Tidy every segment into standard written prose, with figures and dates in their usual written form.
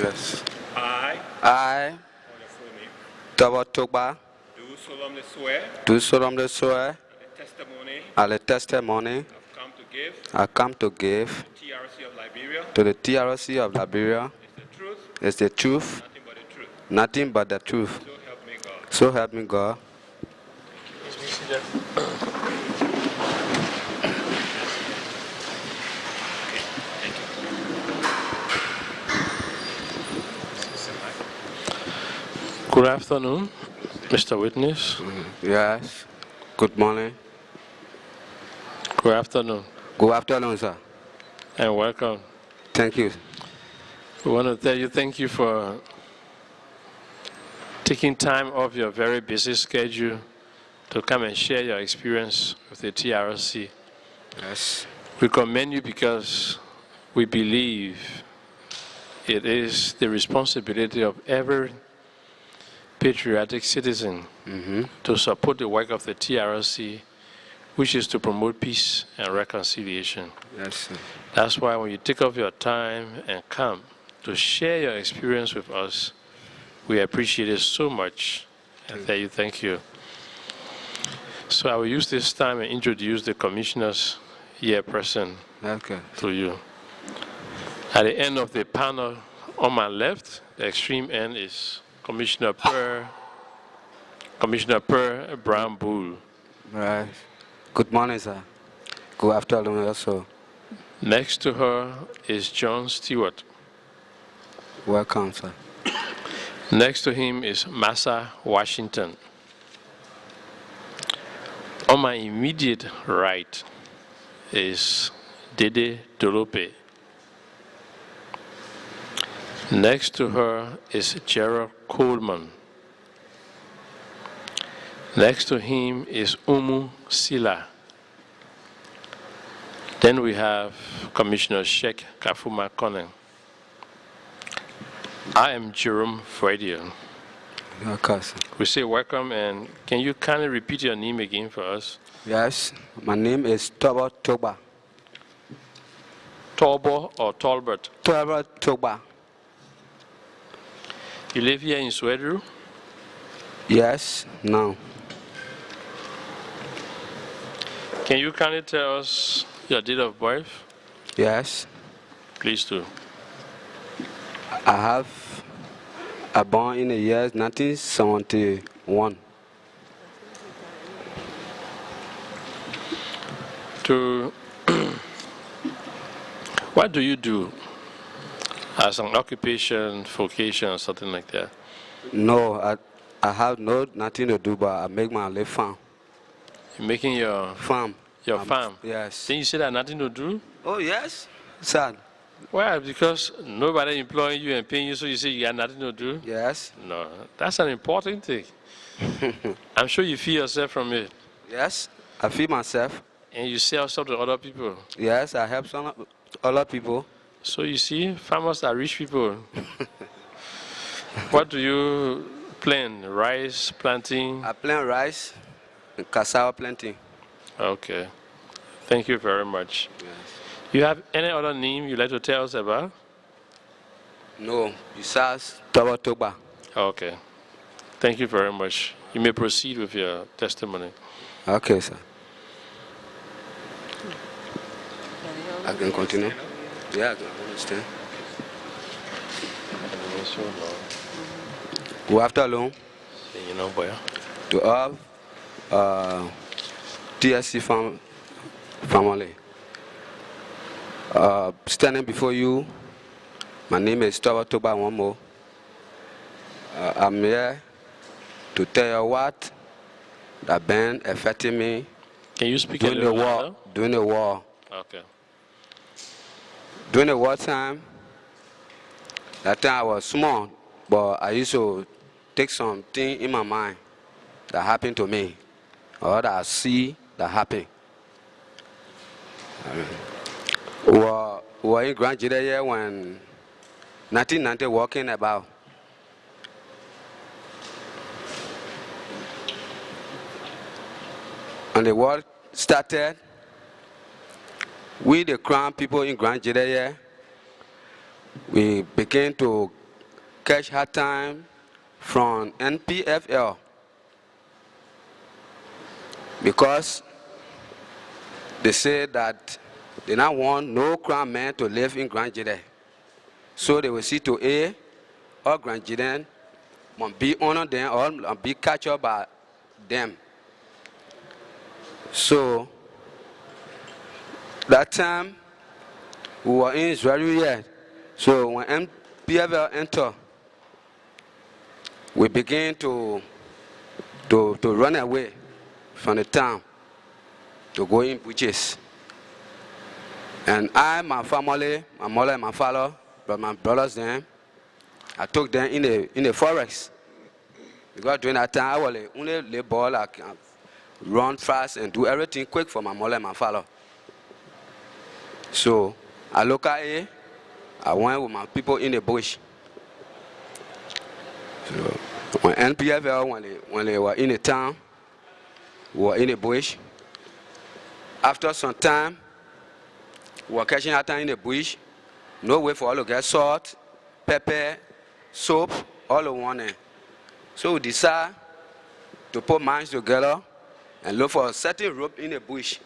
Yes. I, Topple Togba, Do solemnly swear at the testimony I come to give TRC of Liberia to the TRC of Liberia is the truth, nothing but the truth. so help me God. So help me God. Good afternoon, Mr. Witness. Yes. Good morning. Good afternoon, Good afternoon, sir. and welcome. Thank you. We want to tell you thank you for taking time off your very busy schedule to come and share your experience with the TRC. Yes. We commend you because we believe it is the responsibility of every patriotic citizen to support the work of the TRC, which is to promote peace and reconciliation. Yes, sir. That's why when you take off your time and come to share your experience with us, we appreciate it so much and tell you thank you. So I will use this time and introduce the commissioners here present Okay. to you. At the end of the panel on my left, the extreme end is Commissioner Per Brown Bull. Right. Good morning, sir. Good afternoon also. Next to her is John Stewart. Welcome, sir. Next to him is Massa Washington. On my immediate right is Gedeh Dolope. Next to her is Gerald Coleman. Next to him is Umu Sila. Then we have Commissioner Sheikh Kafuma Konen. I am Jerome Fredio. Okay, sir. We say welcome, and can you kindly repeat your name again for us? Yes. My name is Topple Togba. Torbo or Tolbert? Topple Togba. You live here in Swedru? Yes. No. Can you kindly tell us your date of birth? Yes. Please do. I born in the year 1971. What do you do as an occupation, vocation, or something like that? No, I have nothing to do, but I make my live farm. You're making your Farm. farm. Yes. Then you say that nothing to do? Oh, yes. Sir. Why? Because nobody employing you and paying you, so you say you got nothing to do? Yes. No, that's an important thing. I'm sure you feed yourself from it. Yes. I feed myself. And you sell stuff to other people. Yes, I help some other people. So you see, farmers are rich people. What do you plant? Rice planting? I plant rice and cassava planting. Okay. Thank you very much. Yes. You have any other name you'd like to tell us about? No, besides Topple Togba. Okay. Thank you very much. You may proceed with your testimony. Okay, sir. I can continue? Yeah, I can understand. Good afternoon You know, boy. to all TSC family. Standing before you, my name is Topple Togba one more. I'm here to tell you what that been affecting me Can you speak a during the little war. louder? During the war. Okay. During the war time, that time I was small, but I used to take something in my mind that happened to me, or that I see that happened. We were in Grand Gedeh when 1990 walking about. And the war started, we the Crown people in Grand Gedeh, we began to catch hard time from NPFL because they say that they don't want no crown man to live in Grand Gedeh. So they will see to A, all Grand Gedeh must be honored them or be captured by them. So that time we were in Israel. So when NPFL entered, we began to run away from the town to go in bushes. And I, my family, my mother and my father, but my brothers then, I took them in the forest. Because during that time, I was the only labor I can run fast and do everything quick for my mother and my father. So I look at it, I went with my people in the bush. So when NPFL, when they were in the town, we were in the bush. After some time, we were catching our time in the bush. No way for all to get salt, pepper, soap, all in one. So we decided to put minds together and look for a certain rope in the bush.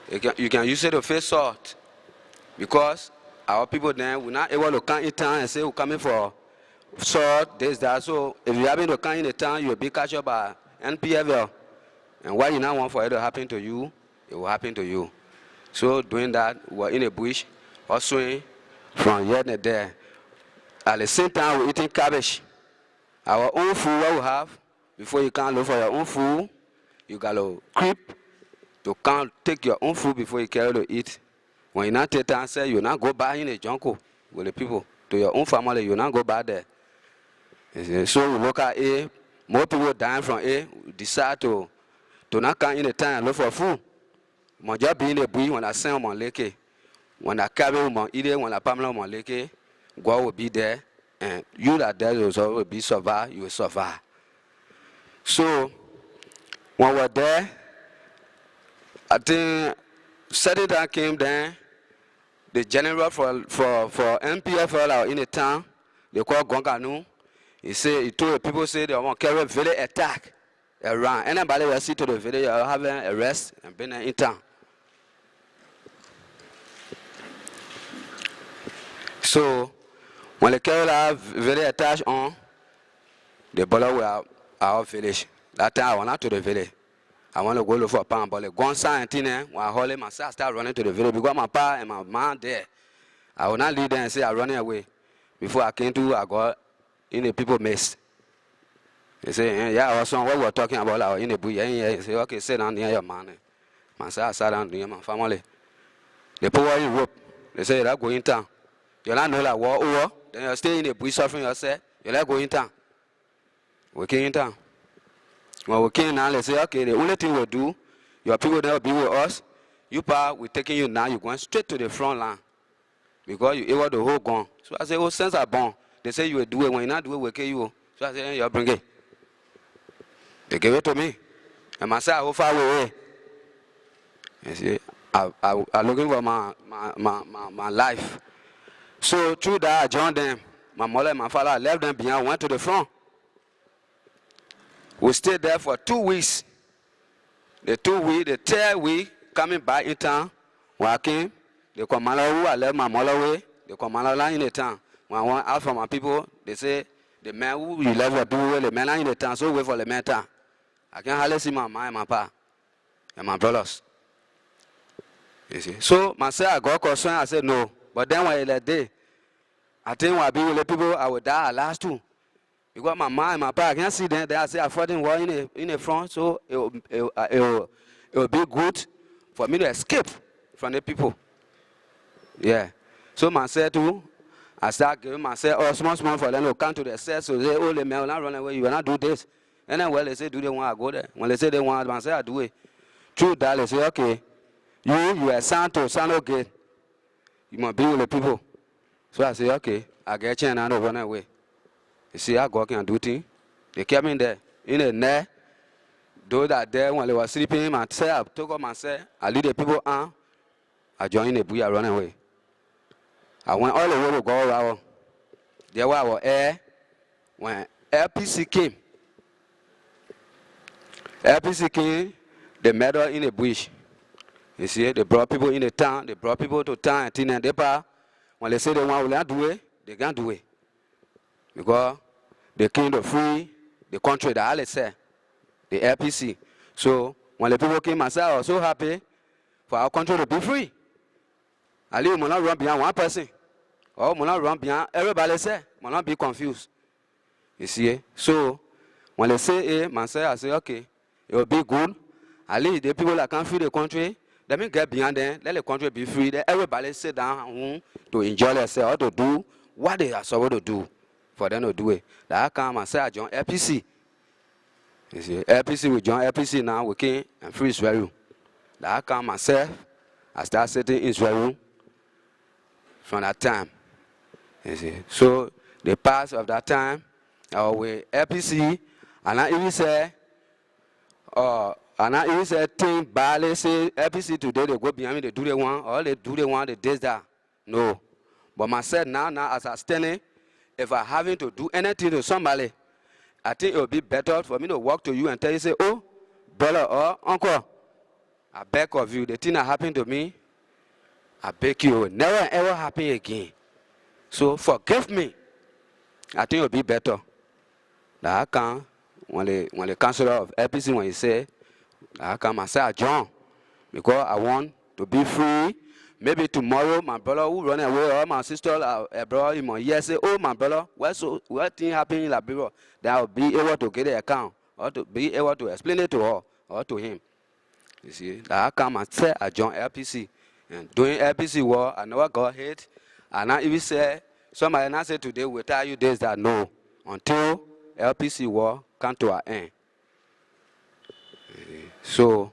You can use it to face salt. Because our people then were not able to come in town and say we're coming for salt, this, that. So if you happen to come in the town, you'll be captured by NPFL. And what you now want for it to happen to you, it will happen to you. So doing that, we were in the bush, or swing from here and there. At the same time, we're eating cabbage. Our own food, what we have, before you can look for your own food, you got to creep to come take your own food before you carry to eat. When you not take time, say you not go back in the jungle with the people to your own family, you not go back there. So we look at A, more people dying from A, we decide to not come in the town and look for food. When just be in the bush, when I send them on lake, when I carry them on eat it, when I pamela on lake, God will be there, and you that there will be survive, you will survive. So when we're there, I think Saturday that came there, the general for NPFL in the town, they call Gonganu. He told the people say they want to carry a village attack around. Anybody will see to the village, you'll have an arrest and be in town. So when they carry that village attack on, the bullet were our village. That time I went out to the village. I want to go look for a palm, but the gun sign thing, when I hold myself, I start running to the village because my pa and my mom there. I will not leave there and say I'm running away. Before I came to, I got in the people mess. They say, yeah, I was on what we were talking about, like, in the bush. He say, okay, sit down near your man. Myself, I sat down near my family. They put you in rope. They say, you're going in town. You're not know like war over. Then you stay in the bush suffering yourself. You're not going in town. We came in town. When we came now, they say, okay, the only thing we'll do, your people never be with us. You pa, we're taking you now, you're going straight to the front line. Because you able to hold gun. So I say, oh, since I'm born, they say you will do it. When you not do it, we'll kill you. So I say, hey, you bring it. They gave it to me. And myself, how far away? You see, I'm looking for my life. So through that, I joined them. My mother and my father, I left them behind, went to the front. We stayed there for 2 weeks. The 2 weeks, the third week, coming back in town, when I came, they come Malawi, I left my mother away, they come Malawi in the town. When I went out for my people, they say, the man who you left do the man in the town, so wait for the man town. I can hardly see my mom and my pa and my brothers. You see. So myself, I got concerned, I said no. But then when I left there, I think when I be with the people, I would die at last too. Because my mom and my pa, I can't see them. They I say I fought in war in the front, so it will be good for me to escape from the people. Yeah. So myself too, I start giving myself small for them to come to the set. So they say, oh, the man will not run away. You will not do this. And then well, they say, do they want to go there? When they say they want, I say, I do it. Through that, they say, okay, you are assigned to Sano Gate. You must be with the people. So I say, okay, I get you and I don't run away. You see how God can do things? They kept me there, in the net. Those that there, when they were sleeping, I took up myself, I lead the people on. I joined the bush, I run away. I went all the way to go around. There was our air, when LPC came, they met us in the bush. You see, they brought people in the town, they brought people to town, and when they say they want to do it, they can't do it. Because they came to free the country that I said, the LPC. So when the people came and said, I was so happy for our country to be free. I will not run behind one person. Or will not run behind everybody say, will not be confused. You see? So when they say man say, I say, okay, it will be good. At least the people that can't free the country, let me get behind them, let the country be free. Let everybody sit down to enjoy themselves or to do what they are supposed to do for them to do it. That I come and say I join LPC. You see, LPC we join LPC now, we came and free Israel. That I come myself, I start sitting in Israel from that time. You see. So the past of that time, with LPC, and I even say, think badly, say LPC today they go behind me, they do the one, or they do the one, they do that. No. But myself now as I standing, if I having to do anything to somebody, I think it would be better for me to walk to you and tell you, say, oh, brother or uncle, I beg of you, the thing that happened to me, I beg you, it will never ever happen again. So forgive me. I think it would be better. That I can, when the councilor of LPC, when he say, I come and say, I join, because I want to be free. Maybe tomorrow, my brother who run away, or my sister, brother, in my year, say, oh, my brother, what thing happened in Liberia? Then I'll be able to get the account, or to be able to explain it to her, or to him. You see, that I come and say, I join LPC. And doing LPC war, I never got hit. And I even say, somebody now say today, we'll tell you this, that no, until LPC war come to an end. So,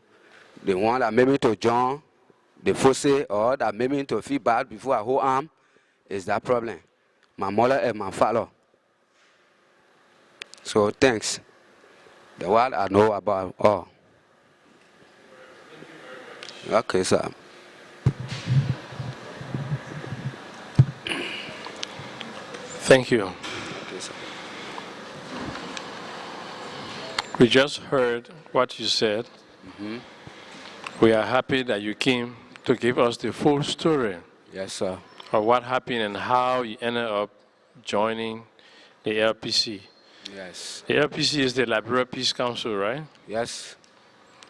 the one that made me to join the force, or that made me to feel bad before I hold arm, is that problem. My mother and my father. So, thanks. The one I know about all. Okay, sir. Thank you. Okay, sir. We just heard what you said. Mm-hmm. We are happy that you came to give us the full story Yes, sir. of what happened and how you ended up joining the LPC. Yes. The LPC is the Liberia Peace Council, right? Yes.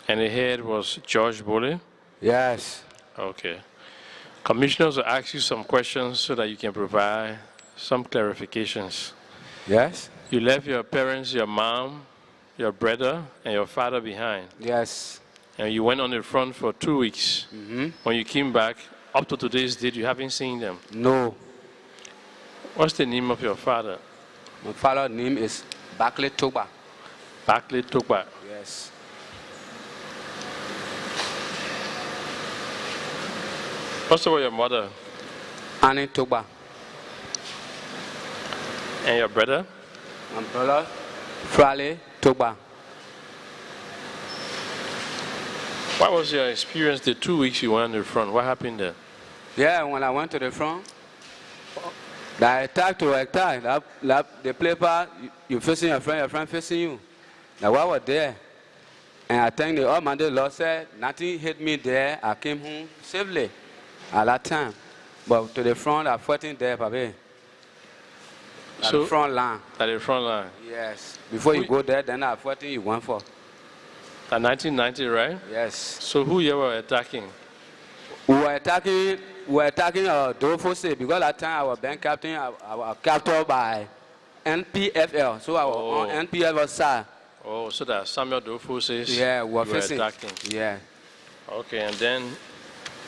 And the head was George Bole? Yes. Okay. Commissioners will ask you some questions so that you can provide some clarifications. Yes. You left your parents, your mom, your brother, and your father behind. Yes. And you went on the front for 2 weeks. Mm-hmm. When you came back, up to today's date, you haven't seen them. No. What's the name of your father? My father's name is Barclay Toba. Barclay Toba. Yes. What's about your mother? Annie Toba. And your brother? My brother, Frale Toba. What was your experience the 2 weeks you went on the front? What happened there? Yeah, when I went to the front, the attack to attack, the paper, you facing your friend facing you. Now I was there. And I think the Almighty Lord said, nothing hit me there. I came home safely at that time. But to the front, I fought in there, Papi. At the front line. At the front line? Yes. Before you go there, then I fought in you went for. At 1990, right? Yes. So who you were attacking? We were attacking Dorfose because that time I was bank captain. I was captured by NPFL. So I was on NPFL side. Oh, so that Samuel Dofo says yeah, we were facing. attacking. Yeah. Okay, and then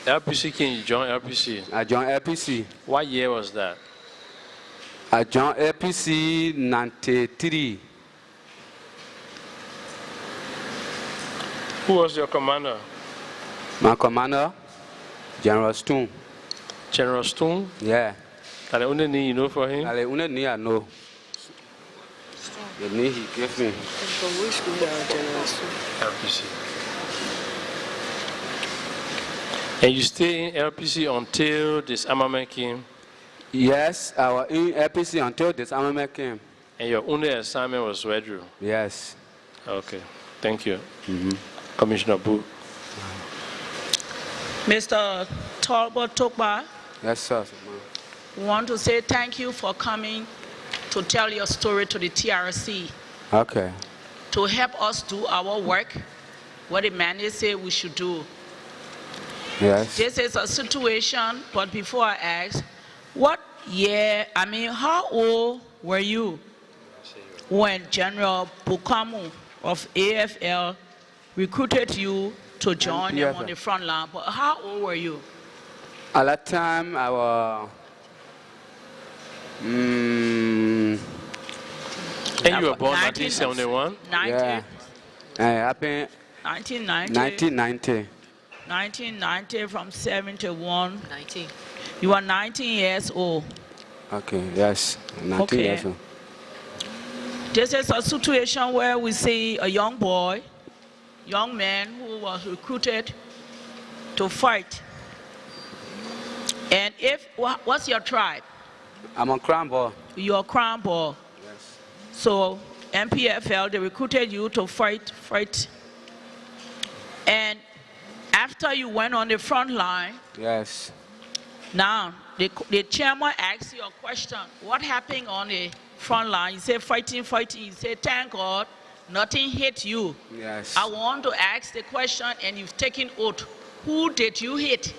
LPC, can you join LPC? I joined LPC. What year was that? I joined LPC 93. Who was your commander? My commander, General Stone. General Stone? Yeah. Are the only name you know for him? The only name I know. The name he gave me. From which school are General Stone? LPC. And you stay in LPC until disarmament came? Yes, I was in LPC until disarmament came. And your only assignment was withdrew. Yes. Okay, thank you. Commissioner Boo. Mr. Tolbert Tokba, Yes, sir. we want to say thank you for coming to tell your story to the TRC, Okay. to help us do our work, what the mandate say we should do. Yes. This is a situation, but before I ask, how old were you when General Bukamu of AFL recruited you to join them on the front line? But how old were you? At that time, I was. And you were born 1971? 1990. Happened 1990. 1990. 1990 from 71. 19. You are 19 years old. Okay, yes. 19 Okay. years old. This is a situation where we see a young man who was recruited to fight. And what's your tribe? I'm on Crown Ball. You're Crown Ball. Yes. So NPFL, they recruited you to fight. And after you went on the front line, Yes. now the chairman asked you a question. What happened on the front line? You say fighting. You say thank God, nothing hit you. Yes. I want to ask the question, and you've taken oath. Who did you hit?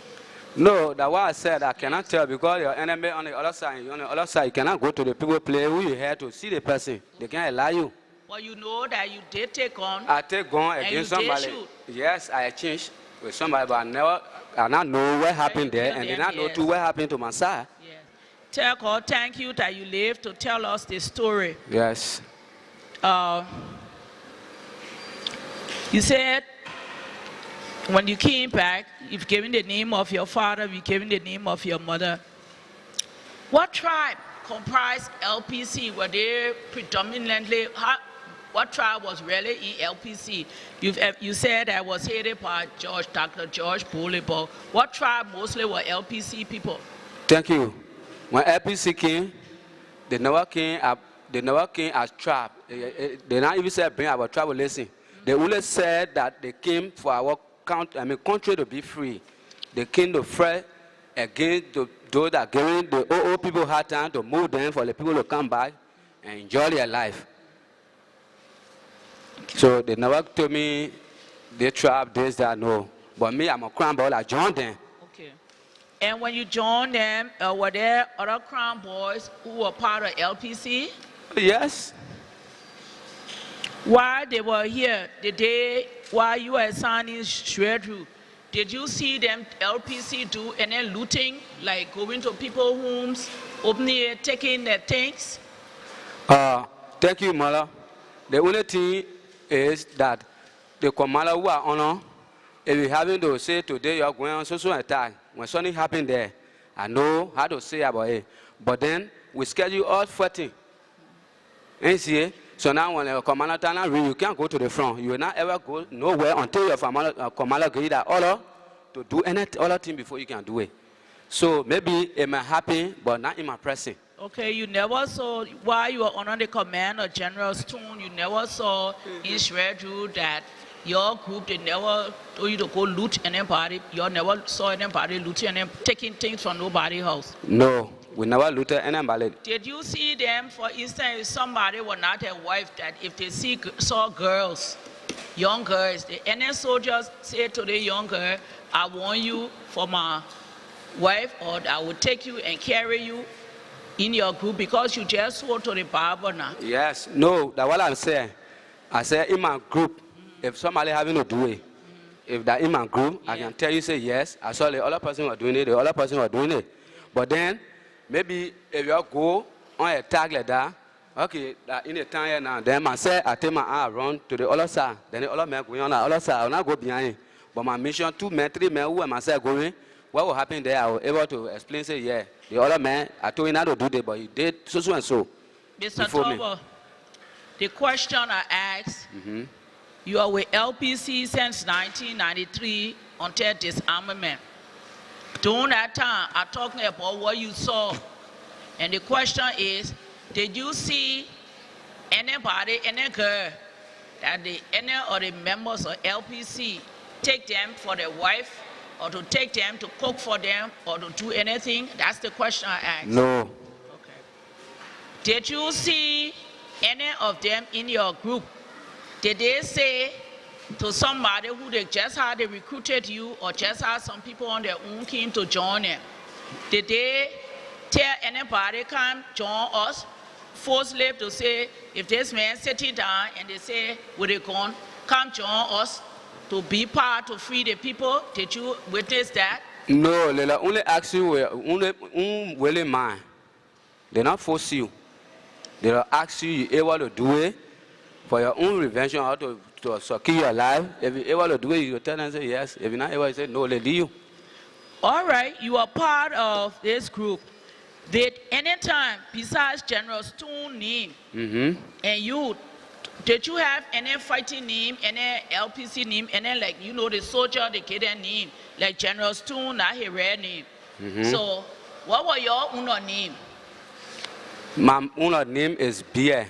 No, that's why I said I cannot tell because your enemy on the other side. On the other side, you cannot go to the people play who you have to see the person. They can't allow you. Well, you know that you did take on. I take gun And against you did somebody. shoot. Yes, I exchanged with somebody, but I not know what happened there, and did not know too what happened to my side. Yes. Tell God, thank you that you lived to tell us the story. Yes. You said when you came back, you've given the name of your father, you've given the name of your mother. What tribe comprised LPC? Were they predominantly, what tribe was really in LPC? You said that was headed by Dr. George Bolebo. What tribe mostly were LPC people? Thank you. When LPC came, they never came as tribe. They not even said bring our tribal lesson. They only said that they came for our country to be free. They came to fight against those that giving the old people hard time to move them for the people to come back and enjoy their life. So they never told me they tribe this, that, no. But me, I'm a Crown Ball, I joined them. Okay. And when you joined them, were there other Crown Boys who were part of LPC? Yes. While they were here, while you were signing Shredru, did you see them LPC do any looting, like going to people's homes, opening it, taking their things? Thank you, Mala. The only thing is that the commander who are on, if you having to say today you are going on social attack, when something happened there, I know how to say about it. But then we schedule all fighting. And see, so now when the commander turn around, you can't go to the front. You will not ever go nowhere until your commander give you that order to do any other thing before you can do it. So maybe it might happen, but not in my presence. Okay, you never saw, while you were under the command of General Stone, you never saw in Shredru that your group, they never told you to go loot anybody. You never saw anybody looting and taking things from nobody's house. No, we never looted anybody. Did you see them, for instance, if somebody was not a wife, that if they saw girls, young girls, any soldiers say to the young girl, I want you for my wife, or I will take you and carry you in your group because you just swore to the barber now? Yes, no, that's what I'm saying. I said in my group, if somebody having to do it, if that in my group, I can tell you, say yes, I saw the other person was doing it, the other person was doing it. But then, maybe if you go on a tag like that, okay, that in the time here now, then I say I take my arm around to the other side, then the other man going on the other side, I will not go behind it. But my mission, 2 men, 3 men, who am I say going, what will happen there, I was able to explain, say, yeah, the other man, I told him not to do that, but he did so and so. Mr. Topple, the question I asked, you are with LPC since 1993 until disarmament. During that time, I'm talking about what you saw. And the question is, did you see anybody, any girl, that any of the members of LPC take them for their wife, or to take them to cook for them, or to do anything? That's the question I asked. No. Okay. Did you see any of them in your group? Did they say to somebody who they just had they recruited you, or just had some people on their own came to join them? Did they tell anybody come join us? Forcefully to say, if this man sitting down and they say, with a gun, come join us to be part to free the people? Did you witness that? No, they only ask you, only willing mind. They not force you. They don't ask you, you able to do it for your own revenge, how to secure your life. If you able to do it, you tell them say yes. If you're not able to say no, they leave you. All right, you are part of this group. Did any time besides General Stone's name and you, did you have any fighting name, any LPC name, any like, you know, the soldier, the Gedeh name, like General Stone, not his real name? So, what was your own name? My own name is Beer.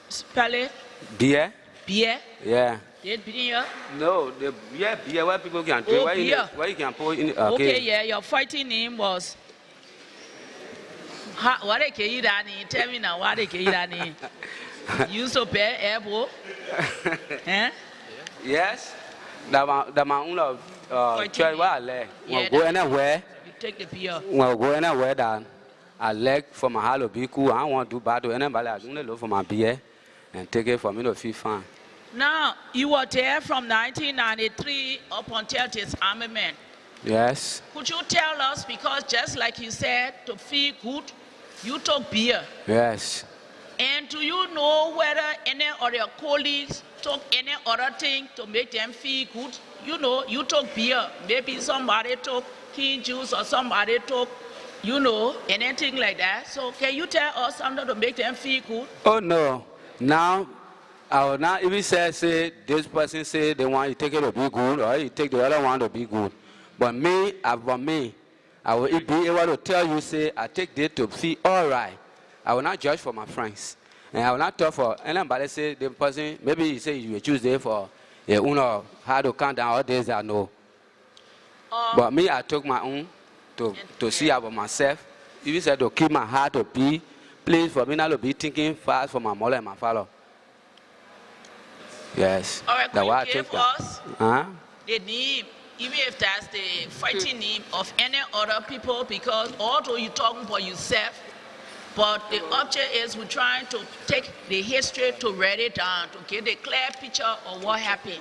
Spell it. Beer? Beer? Yeah. Did Beer? No, the beer where people can do. Oh, where you can put in. Okay, yeah, your fighting name was. What they can you tell me now what they can you You so bad, elbow. Eh? Yes. That my own church where I leg. When go anywhere. You take the beer. When go anywhere that I leg for my hollow be cool. I don't want to do bad to anybody. I only look for my beer and take it for me to feel fine. Now, you were there from 1993 up until this armament. Yes. Could you tell us, because just like you said, to feel good, you took beer. Yes. And do you know whether any of your colleagues took any other thing to make them feel good? You know, you took beer. Maybe somebody took king juice or somebody took, you know, anything like that. So can you tell us something to make them feel good? Oh, no. Now, I will not even say this person say they want you take it to be good, or you take the other one to be good. But me, I will be able to tell you, say, I take this to feel all right. I will not judge for my friends. And I will not talk for anybody say the person, maybe you say you choose there for how to count down all days I know. But me, I took my own to see about myself. Even said to keep my heart to be, please for me not to be thinking fast for my mother and my father. Yes. All right, could you give us the name, even if that's the fighting name of any other people, because although you're talking for yourself, but the object is we're trying to take the history to write it down, to get a clear picture of what happened.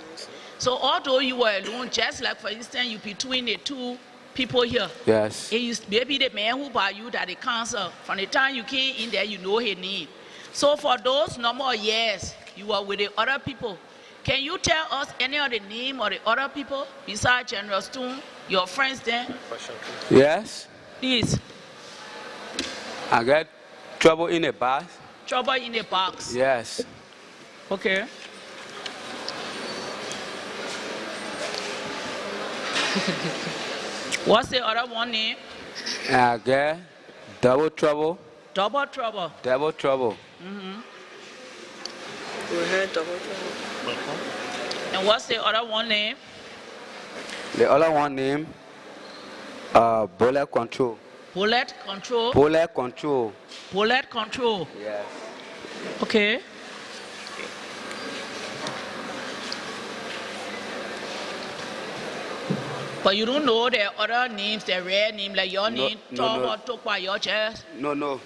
So although you were alone, just like for instance, you between the two people here. Yes. Maybe the man who brought you that the council, from the time you came in there, you know his name. So for those number of years, you were with the other people. Can you tell us any of the name of the other people besides General Stone, your friends there? Yes. Please. I got trouble in a box. Trouble in a box. Yes. Okay. What's the other one name? I got double trouble. Double trouble. Double trouble. We had double trouble. And what's the other one name? The other one name, bullet control. Bullet control. Bullet control. Bullet control. Yes. Okay. But you don't know their other names, their rare name, like your name, Tom or Tokwa, your chest? No.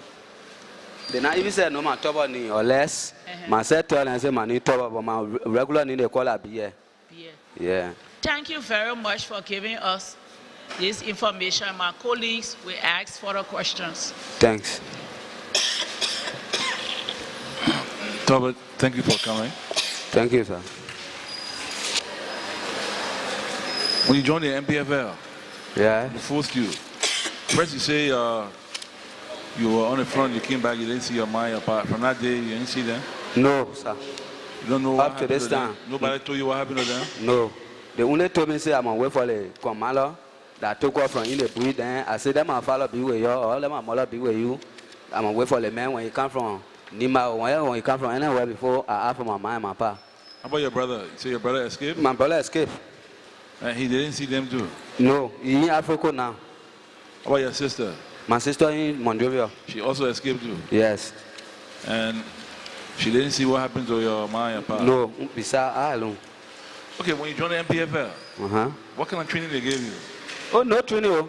They not even say no my trouble name or less. Myself tell and say my name trouble, but my regular name they call it beer. Yeah. Thank you very much for giving us this information. My colleagues will ask further questions. Thanks. Topple, thank you for coming. Thank you, sir. When you joined the NPFL, Yeah. they forced you. First you say you were on the front, you came back, you didn't see your mind apart. From that day, you didn't see them? No, sir. You don't know what Up to happened this to them? time. Nobody told you what happened to them? No. They only told me say I'm on way for the commander that took off from in the bush. Then I said, let my father be with you, or let my mother be with you. I'm on way for the man when he come from Nima, when you come from anywhere before, I have from my mind, my pa. How about your brother? So your brother escaped? My brother escaped. And he didn't see them too? No, he in Africa now. How about your sister? My sister in Monrovia. She also escaped too? Yes. And she didn't see what happened to your mom and pa? No, beside I alone. Okay, when you joined the NPFL, what kind of training they gave you? Oh, no training. Oh.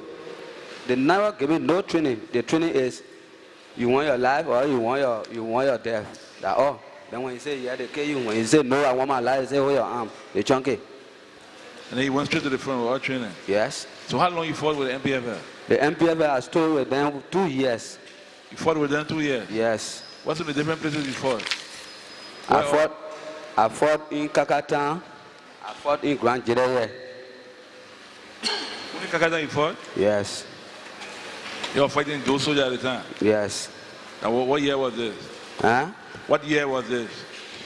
They never give me no training. The training is you want your life or you want your death. That's all. Then when you say yeah, they kill you. When you say no, I want my life, they say hold your arm. They chunk it. And then you went straight to the front with all training? Yes. So how long you fought with the NPFL? The NPFL I stayed with them 2 years. You fought with them 2 years? Yes. What's in the different places you fought? I fought in Kakatan. I fought in Grand Gedeh. Only Kakatan you fought? Yes. You were fighting those soldiers at the time? Yes. And what year was this? Huh? What year was this?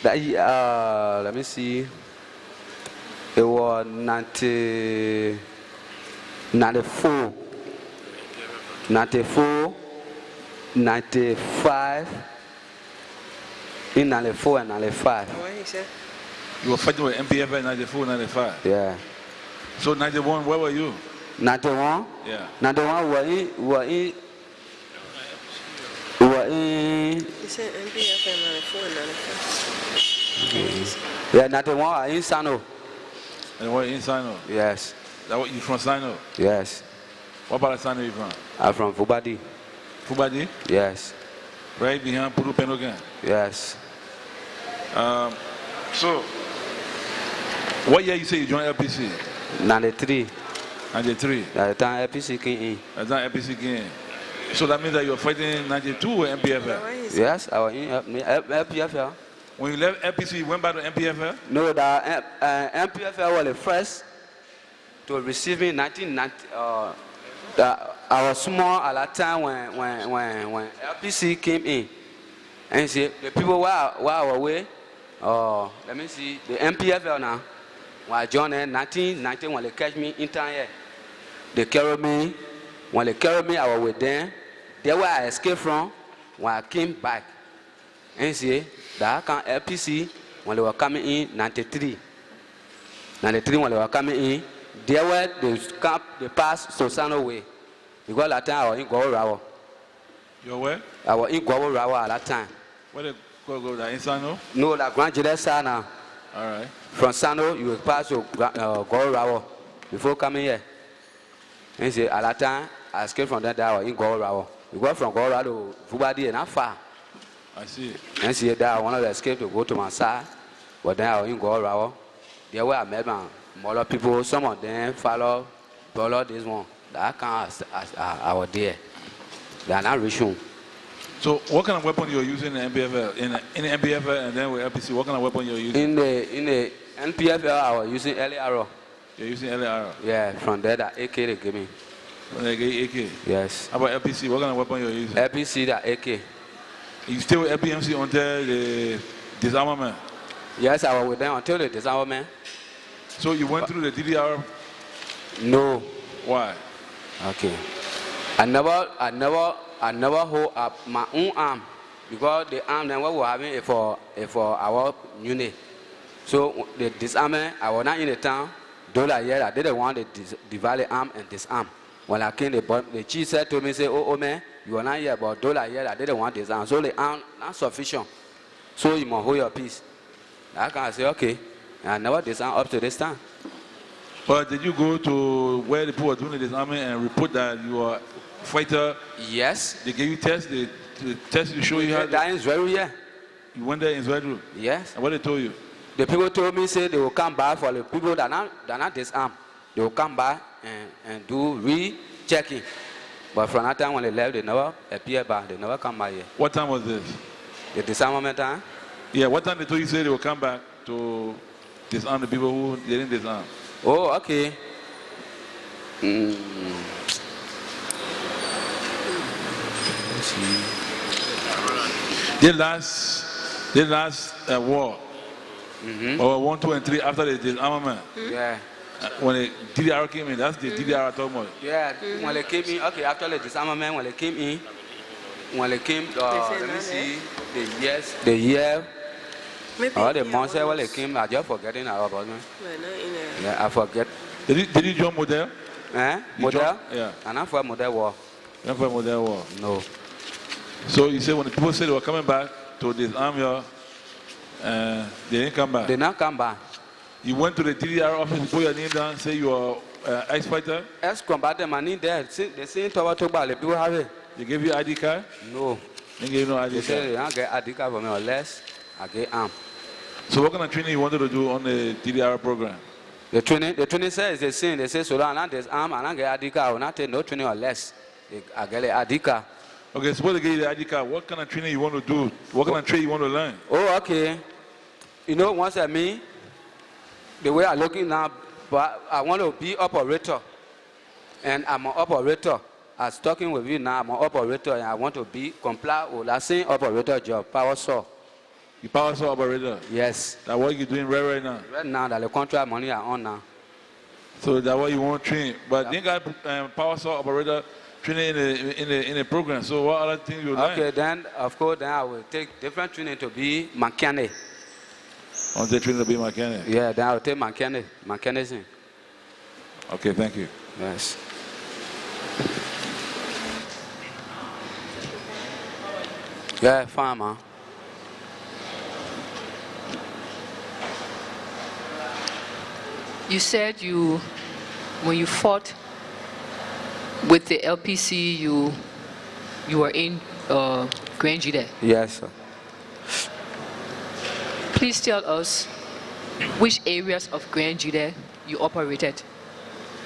That year, let me see. It was 94, 95, in 94 and 95. What he said? You were fighting with NPFL in 94, 95? Yeah. So 91, where were you? 91? Yeah. 91 were in. He said NPFL 94 and 95. Yeah, 91 are in Sano. And what in Sino? Yes. That what you from Sino? Yes. What part of Sino you from? I'm from Fubadi. Fubadi? Yes. Right behind Puru Penogan. Yes. So, what year you say you joined LPC? 93. 93. At the time LPC came in. That's not LPC game. So that means that you were fighting in 92 with NPFL? Yes, I was in NPFL. When you left LPC, you went back to NPFL? No, the NPFL was the first to receive me in 1990. I was small at that time when LPC came in. And you see, the people were away. Let me see, the NPFL now. When I joined in 1990, when they catch me in town here, they carried me. When they carried me, I was with them. That's where I escaped from when I came back. And you see, that kind of LPC, when they were coming in 93. 93 when they were coming in, there were they passed Sosano way. Because at that time I was in Goro. You were where? I was in Goro at that time. Where they go that in Sano? No, that Grand Gedeh Sana. All right. From Sano, you will pass to Goro before coming here. And you see, at that time, I escaped from that, I was in Goro. We go from Goro to Fubadi and not far. I see. And see that I wanted to escape to go to my side, but then I was in Goro. There were I met my other people, some of them follow this one. That kind I was there. They are not rich. So what kind of weapon you were using in the NPFL? In the NPFL and then with LPC, what kind of weapon you were using? In the NPFL, I was using LAR. You're using LAR? Yeah, from there that AK they gave me. When they gave AK? Yes. How about LPC? What kind of weapon you were using? LPC that AK. You stay with LPMC until the disarmament? Yes, I was with them until the disarmament. So you went through the DDR? No. Why? Okay. I never hold up my own arm because the arm then what we were having is for our unit. So the disarmament, I was not in the town. Though I didn't want to divide the arm and disarm. When I came, the chief said to me, say, oh man, you are not here, but though I didn't want this arm. So the arm not sufficient. So you must hold your peace. I can say, okay. And I never disarm up to this time. But did you go to where the people were doing the disarmament and report that you are a fighter? Yes. They gave you tests? They test to show you how? That is very yeah. You went there in Zwedru? Yes. And what they told you? The people told me, say they will come back for the people that not disarmed. They will come back and do rechecking. But from that time when they left, they never appear back. They never come back here. What time was this? The disarmament time? Yeah, what time they told you say they will come back to disarm the people who didn't disarm? Oh, okay. The last war, World 1, 2, and 3 after the disarmament. Yeah. When the DDR came in, that's the DDR I talking about. Yeah, when they came in, okay, after the disarmament, when they came in, when they came, say let me none, see, the year, Maybe or the he month when they was- came, I just forgetting about me. We're not in a- Yeah, I forget. Did you join Model? Model? joined- yeah. And I'm for Model War. You for Model War. No. So you say when the people said they were coming back to disarm you, they didn't come back. They now come back. You went to the TDR office, put your name down, say you are ex-fighter. Ex-combatant, man, in there. They say to about the people have it. They gave you ID card? No. They gave you no ID They say card. they don't get ID card for me unless I get armed. So what kind of training you wanted to do on the TDR program? The training says the same. They say so long there's arm and I get ID card. I will not take no training unless I get an ID card. Okay, suppose they give you the ID card. What kind of training you want to do? What kind of training you want to learn? Oh, okay. You know, once I mean, the way I'm looking now, but I want to be operator. And I'm an operator. I was talking with you now, I'm an operator and I want to be comply with that same operator job, power saw. You power saw operator? Yes. That's what you're doing right now? Right now that the contract money are on now. So that's what you want to train. But you got power saw operator training in the program. So what other things you learn? Okay, then of course then I will take different training to be mechanic. On the training to be mechanic? Yeah, then I will take mechanism. Okay, thank you. Yes. Yeah, fine, man. You said when you fought with the LPC, you were in Grand Gedeh. Yes, sir. Please tell us which areas of Grand Gedeh you operated,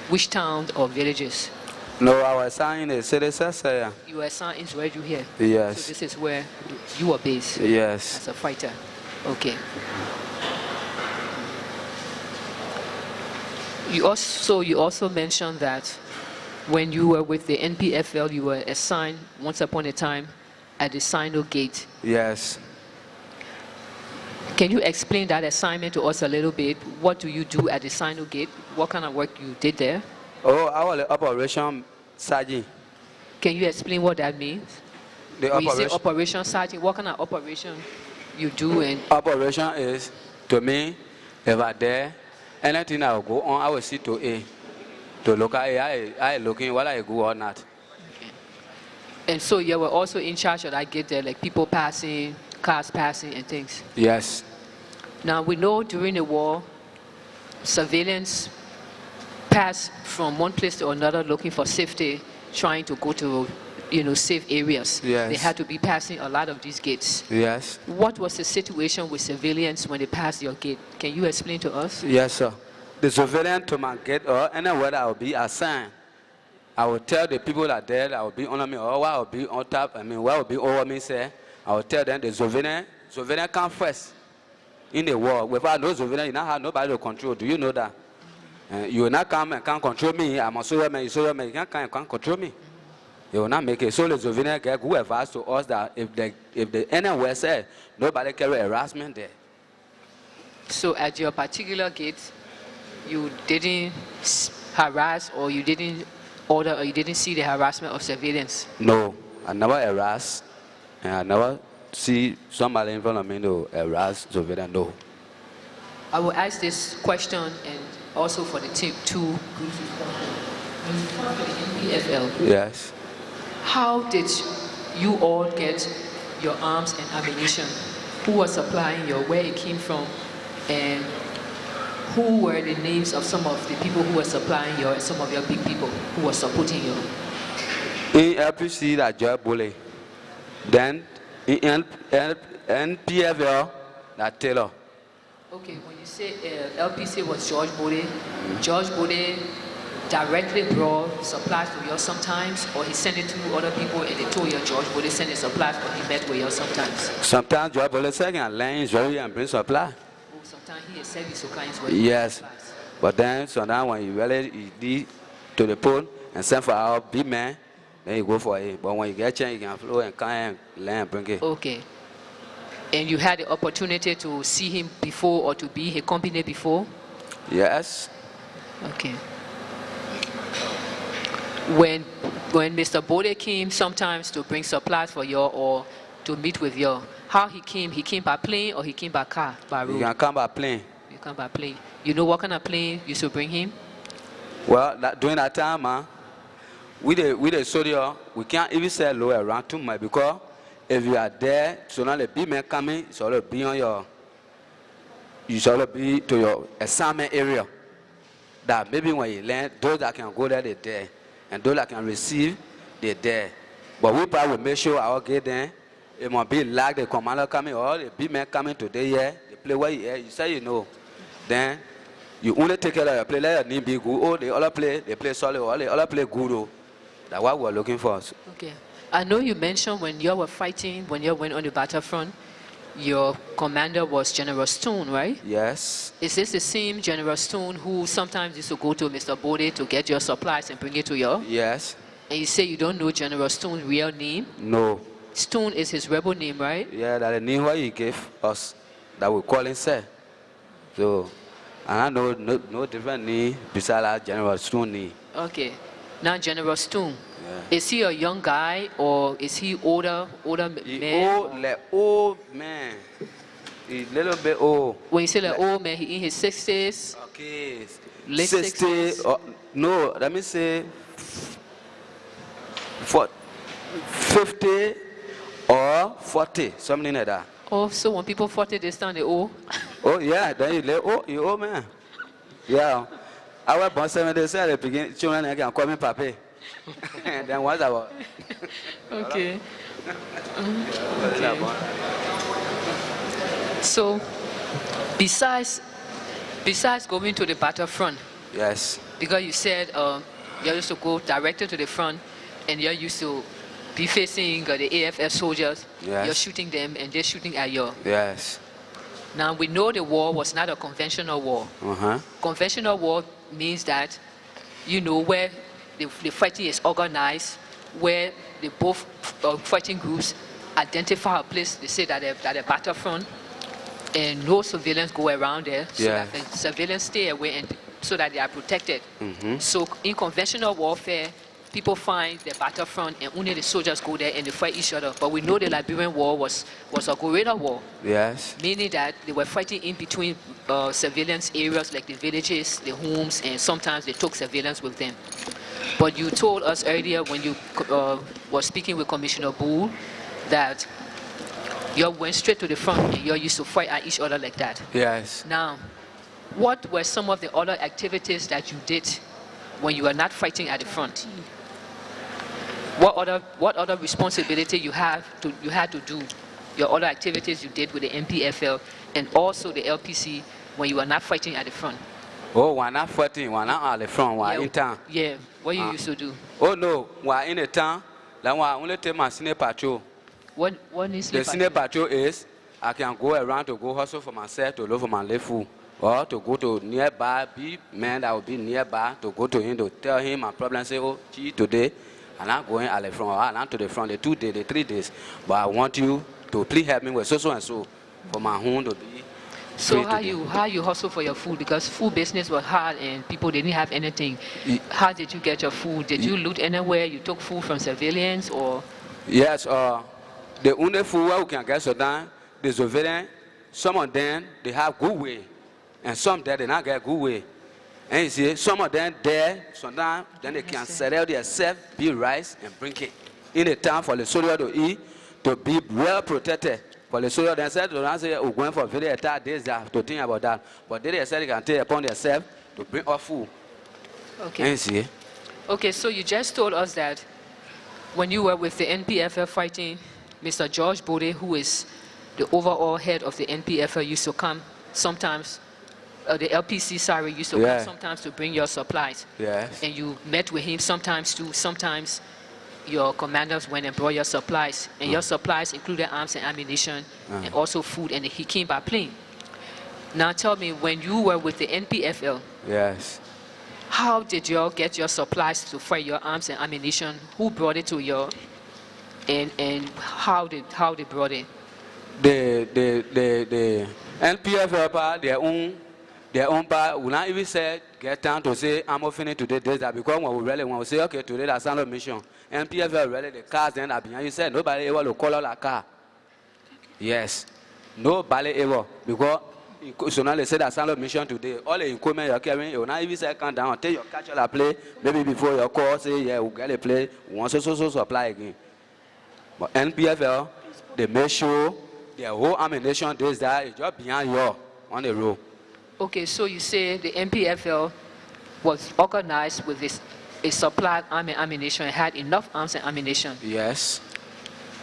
which towns or villages. No, I was assigned in the city center. You were assigned into where you here. Yes. So this is where you were based. Yes. As a fighter. Okay. You also mentioned that when you were with the NPFL, you were assigned once upon a time at the Sino Gate. Yes. Can you explain that assignment to us a little bit? What do you do at the Sino Gate? What kind of work you did there? Oh, I was the operation sergeant. Can you explain what that means? The When you say operation, operation sergeant, what kind of operation you do? And operation is, to me, if I there, anything I will go on, I will see to A. To look at A, I looking whether I go or not. And so you were also in charge of that gate there, like people passing, cars passing and things. Yes. Now we know during the war, civilians passed from one place to another looking for safety, trying to go to, safe areas. Yes. They had to be passing a lot of these gates. Yes. What was the situation with civilians when they passed your gate? Can you explain to us? Yes, sir. The civilian to my gate or anywhere that I will be assigned, I will tell the people that there that will be under me or what will be on top, what will be over me, say, I will tell them the civilian come first in the war. Without no civilian, you don't have nobody to control. Do you know that? You will not come and can't control me. I'm a soldier man, you can't come and can't control me. You will not make it. So the civilian get who advise to us that if the anywhere said nobody carry harassment there. So at your particular gate, you didn't harass or you didn't order or you didn't see the harassment of civilians? No, I never harass, and I never see somebody in front of me to harass civilian. No. I will ask this question and also for the team two groups. When you come to the NPFL, Yes. how did you all get your arms and ammunition? Who was supplying you, where it came from, and who were the names of some of the people who were supplying you and some of your big people who were supporting you? In LPC, that Joy Bully. Then in NPFL, that Taylor. Okay, when you say LPC was George Bode directly brought supplies to you sometimes, or he sent it to other people and they told you George Bode sent the supplies, but he met with you sometimes? Sometimes Joy Bully second line is very and bring supply. Oh, sometimes he is service clients with Yes. supplies. But then sometimes when you really lead to the pole and send for our big man, then you go for it. But when you get chance, you can flow and come and land and bring it. Okay. And you had the opportunity to see him before or to be his company before? Yes. Okay. When when Mr. Bode came sometimes to bring supplies for you or to meet with you, how he came by plane or he came by car, by road? You can come by plane. You come by plane. You know what kind of plane you should bring him? Well, during that time, with the soldier, we can't even sell low around too much because if you are there, so now the big man coming, it's all be on your, you should be to your assignment area. That maybe when you land, those that can go there, they're there. And those that can receive, they're there. But we probably make sure our get there, it might be like the commander coming or the big man coming today, yeah, they play where you say you know. Then you only take care of your play, let your name be good. Oh, they all play solid, or they all play good. Oh. That's what we're looking for. Okay. I know you mentioned when you were fighting, when you went on the battlefront, your commander was General Stone, right? Yes. Is this the same General Stone who sometimes used to go to Mr. Bode to get your supplies and bring it to you? Yes. And you say you don't know General Stone's real name? No. Stone is his rebel name, right? Yeah, that's the name what he gave us that we call him sir. So, and I know no different name besides that General Stone name. Okay. Now General Stone, is he a young guy or is he older man? Old man. He's a little bit old. When you say like old man, he in his 60s? Okay. Late 60, 60s? no, let me say 50 or 40, something like that. Oh, so when people 40, they stand the old? Oh, yeah, then you old man. Yeah. I was born 70 said at the beginning, children can call me Papi. And then once I was. Okay. Okay. So, besides going to the battlefront, Yes. because you said you used to go directly to the front and you used to be facing the AFF soldiers, Yes. you're shooting them and they're shooting at you. Yes. Now, we know the war was not a conventional war. Conventional war means that, you know, where the fighting is organized, where the both fighting groups identify a place, they say that the battlefront, and no civilians go around there, so that the civilians stay away and so that they are protected. So in conventional warfare, people find the battlefront and only the soldiers go there and they fight each other. But we know the Liberian war was a guerrilla war. Yes. Meaning that they were fighting in between civilians areas like the villages, the homes, and sometimes they took civilians with them. But you told us earlier when you were speaking with Commissioner Bull that you went straight to the front and you used to fight at each other like that. Yes. Now, what were some of the other activities that you did when you were not fighting at the front? What other responsibility you had to do, your other activities you did with the NPFL and also the LPC when you were not fighting at the front? Oh, we're not fighting, we're not at the front, we're in town. Yeah, what you used to do? Oh no, we're in the town, then we're only take my senior patrol. What is the senior patrol is, I can go around to go hustle for myself, to look for my left foot, or to go to nearby, be man that will be nearby, to go to him, to tell him my problem, say, oh, gee, today, I'm not going at the front, or I'm not to the front, the 2 days, the 3 days, but I want you to please help me with so and so, for my home to be. So how you hustle for your food? Because food business was hard and people didn't have anything. How did you get your food? Did you loot anywhere? You took food from civilians or? Yes, the only food where we can get so down, the civilians, some of them, they have good way. And some there, they not get good way. And you see, some of them there, sometimes, then they can sell themselves, be rice, and bring it in the town for the soldier to eat, to be well protected. For the soldier themselves, to not say, we're going for very attack days, they have to think about that. But they themselves can take upon themselves to bring up food. Okay. And you see. Okay, so you just told us that when you were with the NPFL fighting, Mr. George Bode, who is the overall head of the NPFL, used to come sometimes, the LPC, sorry, used to come sometimes to bring your supplies. Yes. And you met with him sometimes too. Sometimes your commanders went and brought your supplies. And your supplies included arms and ammunition and also food, and he came by plane. Now tell me, when you were with the NPFL, Yes. how did you all get your supplies to fight your arms and ammunition? Who brought it to you? And how they brought it? The NPFL, their own their own part will not even say, get down to say, I'm offending today, this, that, because when we say, okay, today that's another mission. NPFL really, the cars then are behind you said, nobody ever will call out a car. Yes. Nobody ever. Because, so now they say that's another mission today. All the equipment you're carrying, you will not even say, come down, take your catch all play, maybe before your call, say, yeah, we'll get a play, once so supply again. But NPFL, they make sure their whole ammunition, this, that, is just behind you on the road. Okay, so you say the NPFL was organized with a supply arm and ammunition, and had enough arms and ammunition. Yes.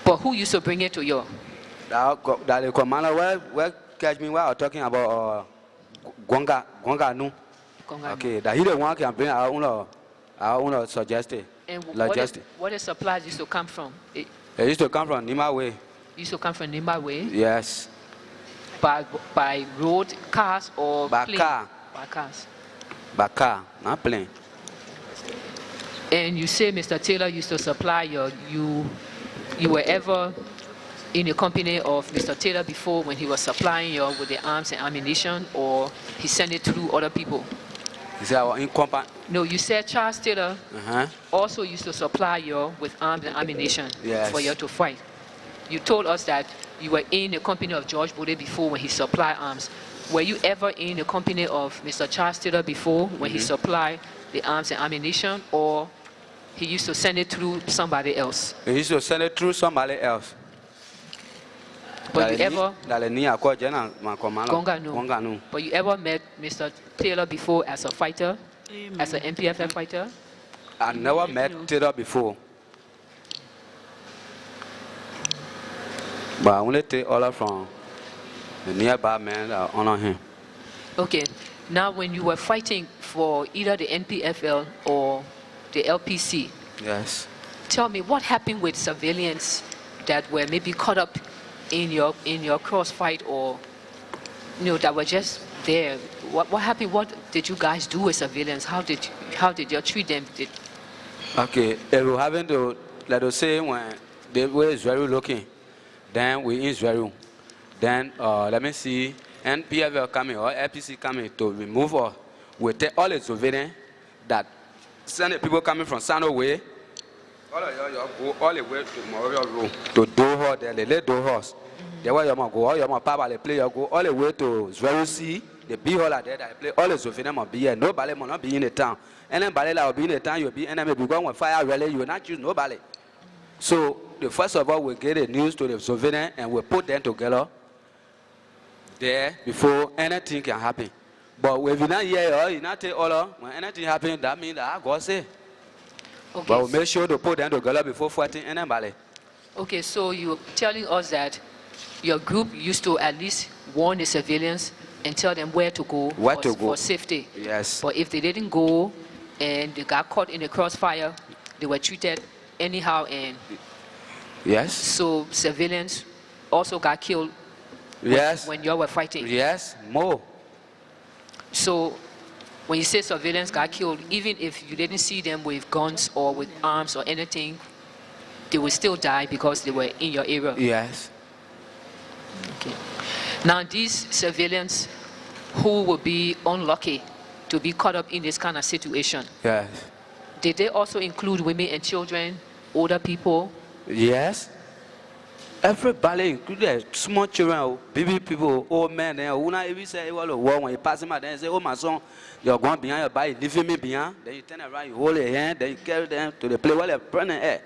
But who used to bring it to you? That the commander, where catch me while I'm talking about Gonga Nu. Okay, that he the one can bring our own suggested. And what the supplies used to come from? It used to come from Nima Way. Used to come from Nima Way? Yes. By road, cars, or by plane? Car. By cars. By car, not plane. And you say Mr. Taylor used to supply you were ever in the company of Mr. Taylor before when he was supplying you with the arms and ammunition, or he sent it through other people? Is that in company? No, you said Charles Taylor also used to supply you with arms and ammunition for you to fight. You told us that you were in the company of George Bode before when he supplied arms. Were you ever in the company of Mr. Charles Taylor before when he supplied the arms and ammunition, or he used to send it through somebody else? He used to send it through somebody else. But you ever But you ever met Mr. Taylor before as a fighter, as an NPFL fighter? I never met Taylor before. But I only take order from the nearby men that honor him. Okay. Now, when you were fighting for either the NPFL or the LPC, yes, tell me what happened with civilians that were maybe caught up in your crossfight, or that were just there. What happened? What did you guys do with civilians? How did you treat them? Okay, if we having to, let us say, when they were Israeli looking, then we in Israel. Then let me see, NPFL coming or LPC coming to remove us. We take all the civilians that send the people coming from Sano Way, all of you go all the way to Monrovia Road to Doha, then they let Doha. They were you go all your papa they play you go all the way to Zero C, the big hall there that play all the civilians must be here. Nobody must not be in the town. And then Ballet will be in the town, you'll be enemy because when fire rally, you will not choose nobody. So the first of all we get the news to the civilians and we put them together there before anything can happen. But if you not hear or you not take order, when anything happens, that means that God say. Okay. But we make sure to put them together before fighting anybody. Okay, so you're telling us that your group used to at least warn the civilians and tell them where to go, for safety. Yes. But if they didn't go and they got caught in the crossfire, they were treated anyhow, and yes. So civilians also got killed. Yes. When you were fighting. Yes, more. So when you say civilians got killed, even if you didn't see them with guns or with arms or anything, they would still die because they were in your area. Yes. Okay. Now these civilians who will be unlucky to be caught up in this kind of situation, yes, did they also include women and children, older people? Yes. Everybody, including small children, baby people, old men, and who not even say, "Well, when you pass him out, then say, oh my son, you're going behind your body, leaving me behind." Then you turn around, you hold your hand, then you carry them to the place where they're burning air.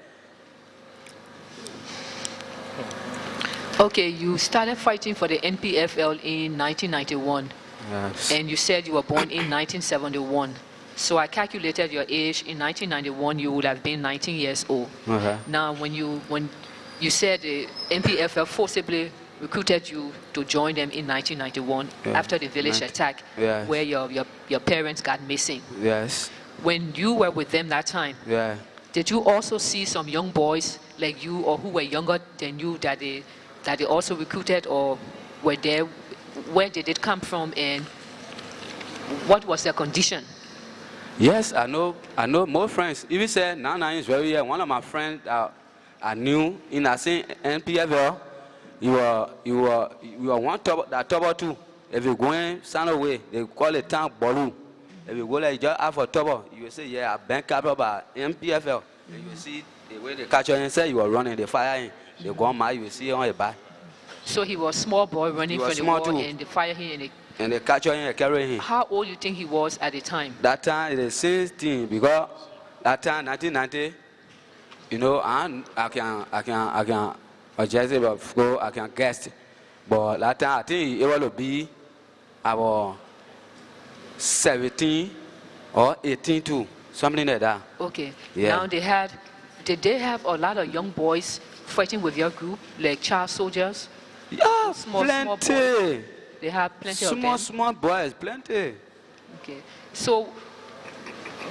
Okay, you started fighting for the NPFL in 1991. Yes. And you said you were born in 1971. So I calculated your age. In 1991, you would have been 19 years old. Okay. Now, when you said the NPFL forcibly recruited you to join them in 1991 after the village attack, where your parents got missing. Yes. When you were with them that time, did you also see some young boys like you or who were younger than you that they also recruited, or were there? Where did it come from, and what was their condition? Yes, I know more friends. Even say now is very young. One of my friends I knew in the same NPFL, you were one topple too. if you going stand away, they call it tank balloon. If you go like just have a topple, you will say, yeah, I been captured by NPFL. And you will see the way they catch you and say you are running, they fire him. They go mad, you will see on your back. So he was small boy running from the war and they fire him and they catch him and carry him. How old you think he was at the time? That time it is 16 because that time 1990, you know, I can adjust it, but I can guess. But that time I think it will be about 17 or 18 too, something like that. Okay. Yeah. Now did they have a lot of young boys fighting with your group, like child soldiers? Yeah, small plenty. Boys? They have plenty of them? Small boys, plenty. Okay. So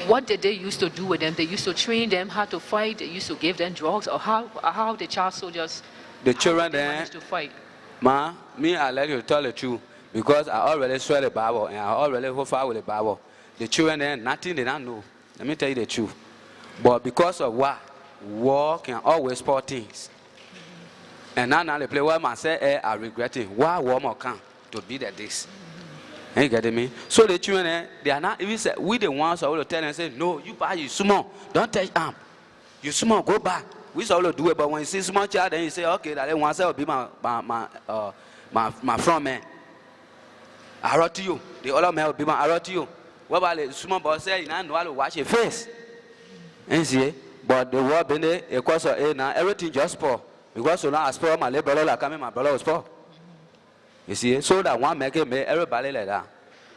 what did they used to do with them? They used to train them how to fight? They used to give them drugs? Or how the child soldiers, the children managed to fight? Ma, me, I like to tell the truth. Because I already swear the Bible and I already go far with the Bible. The children there, nothing they don't know. Let me tell you the truth. But because of what? War can always spoil things. And now they play well, I say, I regret it. Why war more come to be like this? You get me? So the children, they are not even say, we the ones who will tell them, say, no, you buy, you small, don't touch arm. You small, go back. We all do it, but when you see small child, then you say, okay, that one will be my front man. I wrote to you. The other man will be I wrote to you. What about the small boy say, you know how to wash your face? And see, but the war been there, of course, now everything just poor. Because so now I spoil my little brother, like my brother was poor. You see, so that one make everybody like that.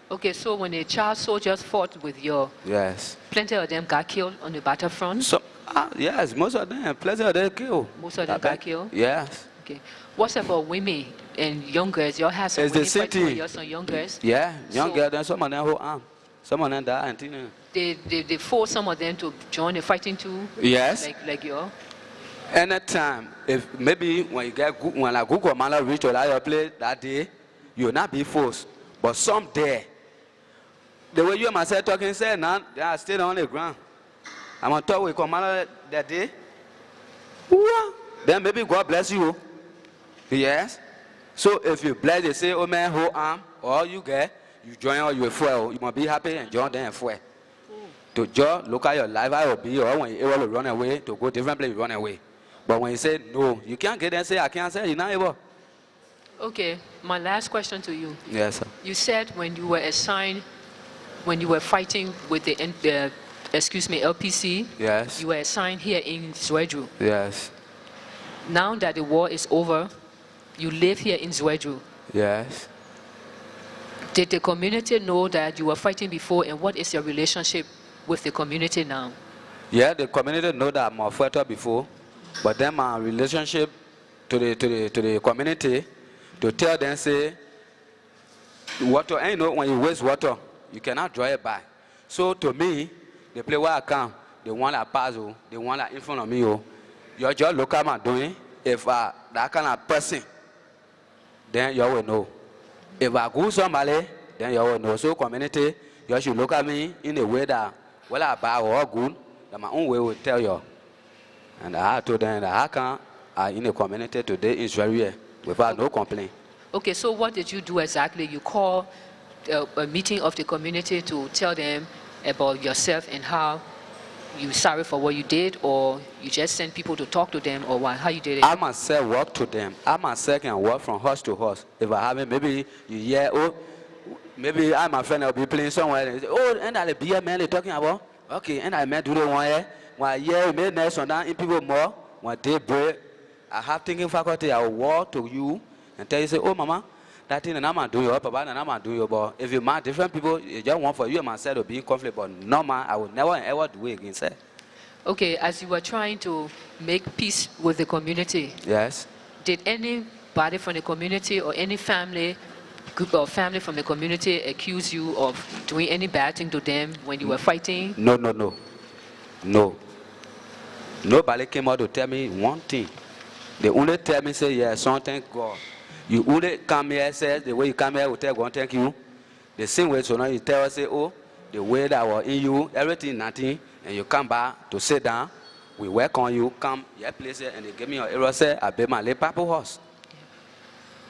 Okay, so when the child soldiers fought with your, yes, plenty of them got killed on the battlefront? So, yes, most of them, plenty of them killed. Most of them got killed? Yes. Okay. What's about women and young girls? You all have some women fighting with some young girls? Yeah, young girls, then some of them hold arm. Some of them die and they force some of them to join the fighting too? Yes. Like you all? Anytime, if maybe when you get good, when a good commander reach your place that day, you will not be forced. But some there, the way you and myself talking, say now they are still on the ground. I'm on talk with commander that day. Then maybe God bless you. Yes. So if you bless, they say, oh man, hold arm, or you get, you join or you fuel. You must be happy and join them and fuel. To just look at your life, I will be, or when you're able to run away, to go different place, you run away. But when you say no, you can't get there and say, I can't say, you're not able. Okay, my last question to you. Yes, sir. You said when you were assigned, when you were fighting with the LPC, yes, you were assigned here in Zwedru. Yes. Now that the war is over, you live here in Zwedru. Yes. Did the community know that you were fighting before, and what is your relationship with the community now? Yeah, the community know that I'm a fighter before, but then my relationship to the community, to tell them, say, water, and you know, when you waste water, you cannot draw it back. So to me, they play where I come, the one that pass, the one that in front of me, you just look at my doing. If that kind of person, then you will know. If I go somebody, then you will know. So community, you should look at me in a way that, well, I bad or good, that my own way will tell you. And I told them that I can, in the community today in Liberia, without no complaint. Okay, so what did you do exactly? You call a meeting of the community to tell them about yourself and how you're sorry for what you did, or you just send people to talk to them, or what? How you did it? I myself walk to them. I myself can walk from house to house. If I haven't, maybe you hear, oh, maybe I my friend will be playing somewhere. And say, oh, and I'll be a man they're talking about. Okay, and I met do the one here. One year, maybe next one down in people more. One day break. I have thinking faculty. I will walk to you and tell you, say, oh, mama, that thing and I'm doing your papa and I'm doing your boy. If you mind different people, you just want for you and myself to be in conflict, but no man, I will never ever do it again, sir. Okay, as you were trying to make peace with the community, yes, did anybody from the community or any family, group of family from the community accuse you of doing any bad thing to them when you were fighting? No. Nobody came out to tell me one thing. They only tell me, say, yeah, son, thank God. You only come here, say, the way you come here, we tell God, thank you. The same way, so now you tell us, say, oh, the way that was in you, everything, nothing, and you come back to sit down, we welcome you, come, your place here, and they give me your error, say, I bet my little papa horse.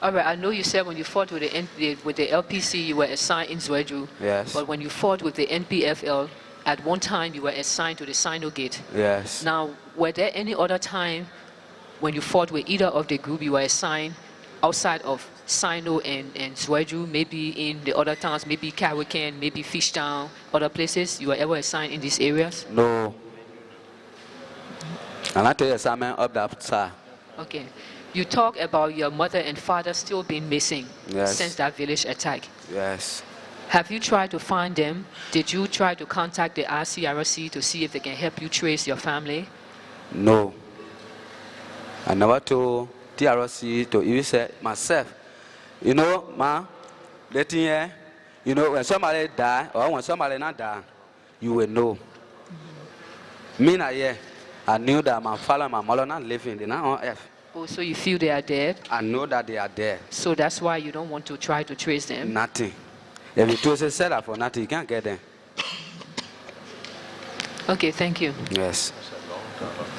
All right, I know you said when you fought with the LPC, you were assigned in Zweju. Yes. But when you fought with the NPFL, at one time you were assigned to the Sino Gate. Yes. Now, were there any other time when you fought with either of the group you were assigned outside of Sino and Zweju, maybe in the other towns, maybe Kawakan, maybe Fishtown, other places, you were ever assigned in these areas? No. And I tell you assignment up that side. Okay. You talk about your mother and father still being missing Yes. since that village attack. Yes. Have you tried to find them? Did you try to contact the RCRC to see if they can help you trace your family? No. I never told TRC to even say myself. You know, ma, the thing here, you know, when somebody die or when somebody not die, you will know. Me not here. I knew that my father and my mother not living, they're not on earth. Oh, so you feel they are dead? I know that they are there. So that's why you don't want to try to trace them? Nothing. If you told say that for nothing, you can't get them. Okay, thank you. Yes.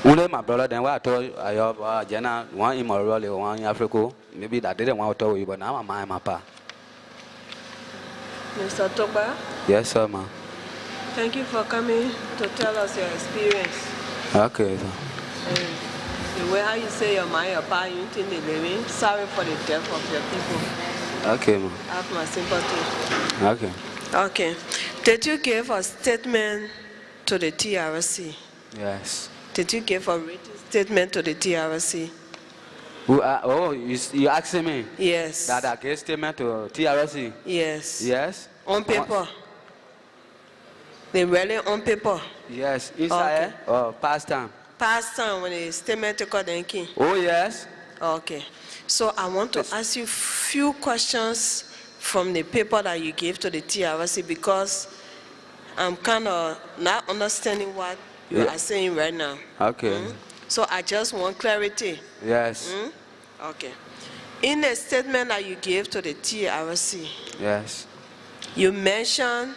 Only my brother, then what I told you, I have Jenna, one in Monrovia, one in Africa. Maybe that didn't want to tell you, but now I'm my pa. Mr. Toba, Yes, sir, ma'am. thank you for coming to tell us your experience. Okay, sir. And the way how you say your mind, your pa, you think they living. Sorry for the death of your people. Okay, ma'am. I have my sympathy. Okay. Okay. Did you give a statement to the TRC? Yes. Did you give a written statement to the TRC? Oh, you asking me? Yes. That I gave statement to TRC? Yes. Yes. On paper? They really on paper? Yes. Inside or past time? Past time when the statement took out the key? Oh, yes. Okay. So I want to ask you few questions from the paper that you gave to the TRC because I'm kind of not understanding what you are saying right now. Okay. So I just want clarity. Yes. Okay. In the statement that you gave to the TRC, Yes. you mentioned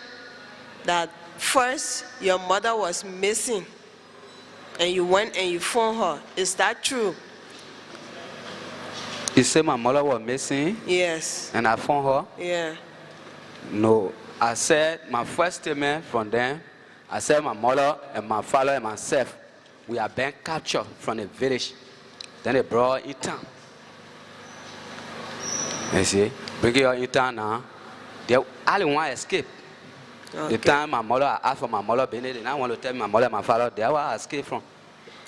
that first your mother was missing and you went and you found her. Is that true? You say my mother was missing? Yes. And I found her? Yeah. No. I said my first statement from them, I said my mother and my father and myself, we are being captured from the village. Then they brought in town. You see, bring it in town now. They only want to escape. Okay. The time my mother, I asked for my mother, they didn't want to tell my mother and my father, they were escape from.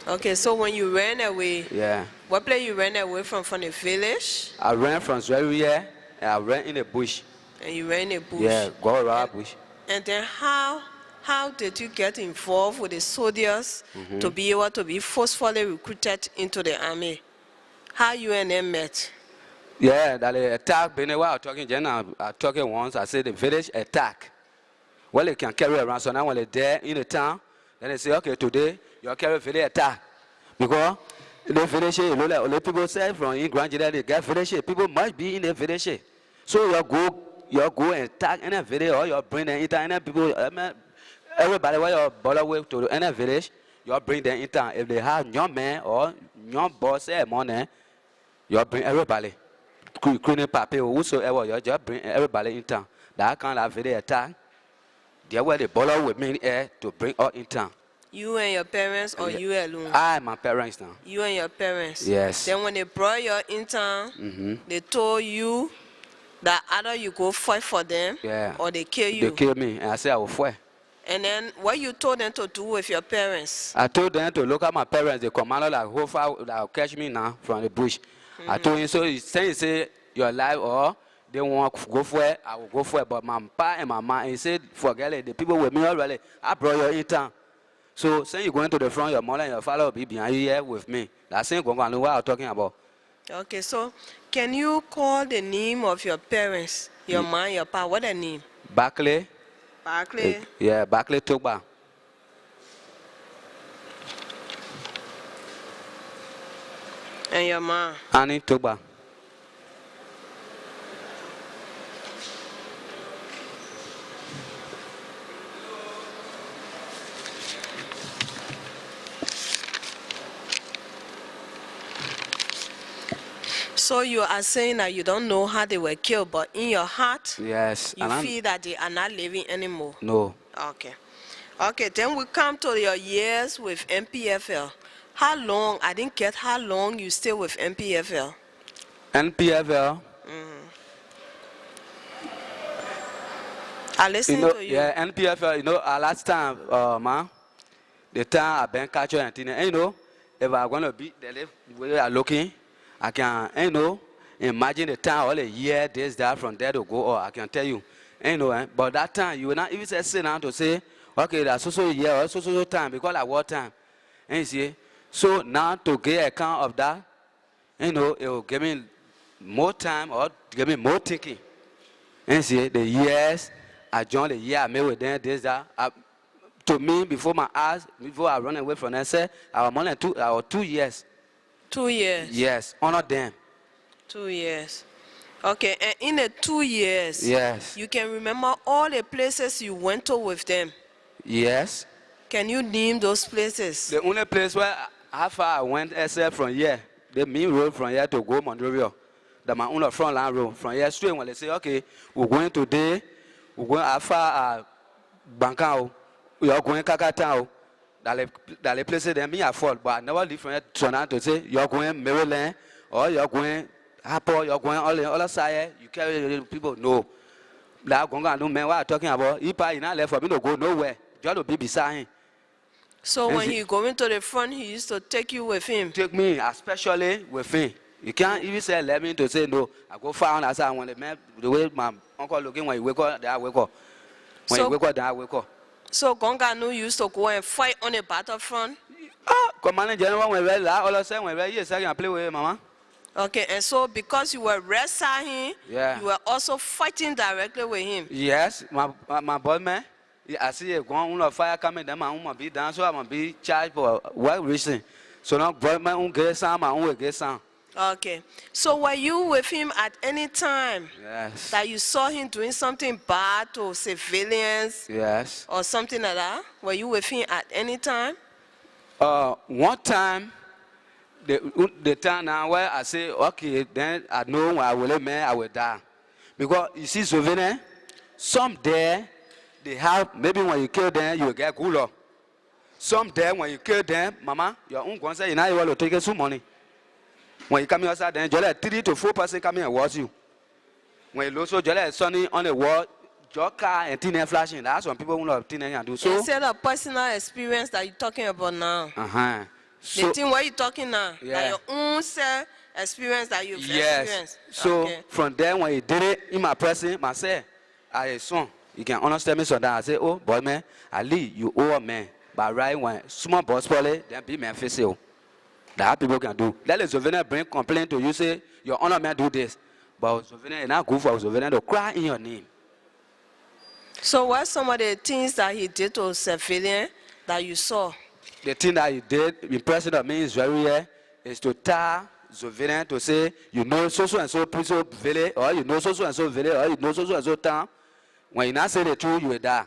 Okay, so when you ran away, Yeah. what place you ran away from the village? I ran from Liberia and I ran in the bush. And you ran in the bush? Yeah, go around bush. And then how did you get involved with the soldiers to be able to be forcefully recruited into the army? How you and them met? Yeah, that the attack, when I was talking, I talking once, I said the village attack. Well, they can carry around, so now when they're there in the town, then they say, okay, today, you carry village attack. Because the village, you know, like, the people say from in Grand Gedeh, they get village, people must be in the village. So you go and attack any village, or you bring them into any people, everybody, where you bother with to any village, you bring them in town. If they have young men or young boss, money, you bring everybody. Cleaning paper or whosoever, you just bring everybody in town. That kind of village attack, they were the bother with me to bring all in town. You and your parents or you alone? I and my parents now. You and your parents? Yes. Then when they brought you in town, they told you that either you go fight for them or they kill you. They kill me, and I said I will fight. And then what you told them to do with your parents? I told them to look at my parents, the commander like how far that will catch me now from the bush. I told him, so he say you're alive or they want to go for it, I will go for it. But my pa and my mom, he said, forget it, the people with me already, I brought you in town. So saying you going to the front, your mother and your father will be behind you here with me. That's saying go and know what I'm talking about. Okay, so can you call the name of your parents, your mom, your pa? What their name? Barclay. Barclay? Yeah, Barclay Togba. And your mom? Annie Togba. So you are saying that you don't know how they were killed, but in your heart, Yes. you feel that they are not living anymore. No. Okay. Okay, then we come to your years with NPFL. How long, I didn't get how long you stay with NPFL. NPFL. I listen to you. Yeah, NPFL, last time, man, the time I've been catching and if I'm going to be the way we are looking, I can, imagine the time, all the year, this, that, from there to go, or I can tell you, but that time, you will not even sit down to say, okay, that's so year or so time, because at what time, and you see, so now to get account of that, it will give me more time or give me more thinking, and you see, the years, I joined the year I made with them, this, that. To me, before my eyes, before I run away from them, say, I was more than 2 years. 2 years? Yes, honor them. 2 years. Okay, and in the 2 years, yes, you can remember all the places you went to with them? Yes. Can you name those places? The only place where how far I went, except from here, the main road from here to go Monrovia, my own front line road. From here straight, when they say, okay, we're going today, we're going as far as Bankao, we are going Kakatao, that the places that me afford, but I never leave from here to say, you're going Maryland, or you're going Apple, you're going all the other side, you carry people, no. That Gonga no man, what I'm talking about, if I not left for me to go nowhere, just to be beside him. So when he going to the front, he used to take you with him? Take me, especially with him. You can't even say, let me to say no. I go far on outside when the way my uncle looking when he wake up, there I wake up. When he wake up, there I wake up. So Gonga no used to go and fight on the battlefront? Commanding General, when we're all of a sudden, when we're here, I can play with him, Mama. Okay, and so because you were wrestling him, yeah, you were also fighting directly with him? Yes, my boy man. I see a gun of fire coming, then my own be down, so I'm going to be charged for what reason. So now, boy, my own get some, my own get some. Okay. So were you with him at any time? Yes. That you saw him doing something bad to civilians? Yes. Or something like that? Were you with him at any time? One time, the time now where I say, okay, then I know when I will man, I will die. Because you see, souvenir, some there, they have, maybe when you kill them, you will get good luck. Some there, when you kill them, Mama, your own concern, you know you want to take some money. When you come outside, then just like 3 to 4% come in and watch you. When you look so just like sunny on the wall, your car and teenage flashing, that's what people who love teenage and do. So instead of personal experience that you're talking about now. So, the thing what you're talking now, yeah, that your own self experience that you've experienced. So okay, from there, when you did it in my person, myself, I a son, you can understand me so that I say, oh boy man, I leave you owe a man. But right when small boss poly, then be man face you. That people can do. Let the souvenir bring complaint to you, say your honor man do this. But souvenir is not good for souvenir to cry in your name. So what some of the things that he did to civilian that you saw? The thing that he did, impressing on me is very rare, is to tie souvenir to say, you know so and so village, or you know so and so village, or you know so and so town. When you not say the truth, you will die.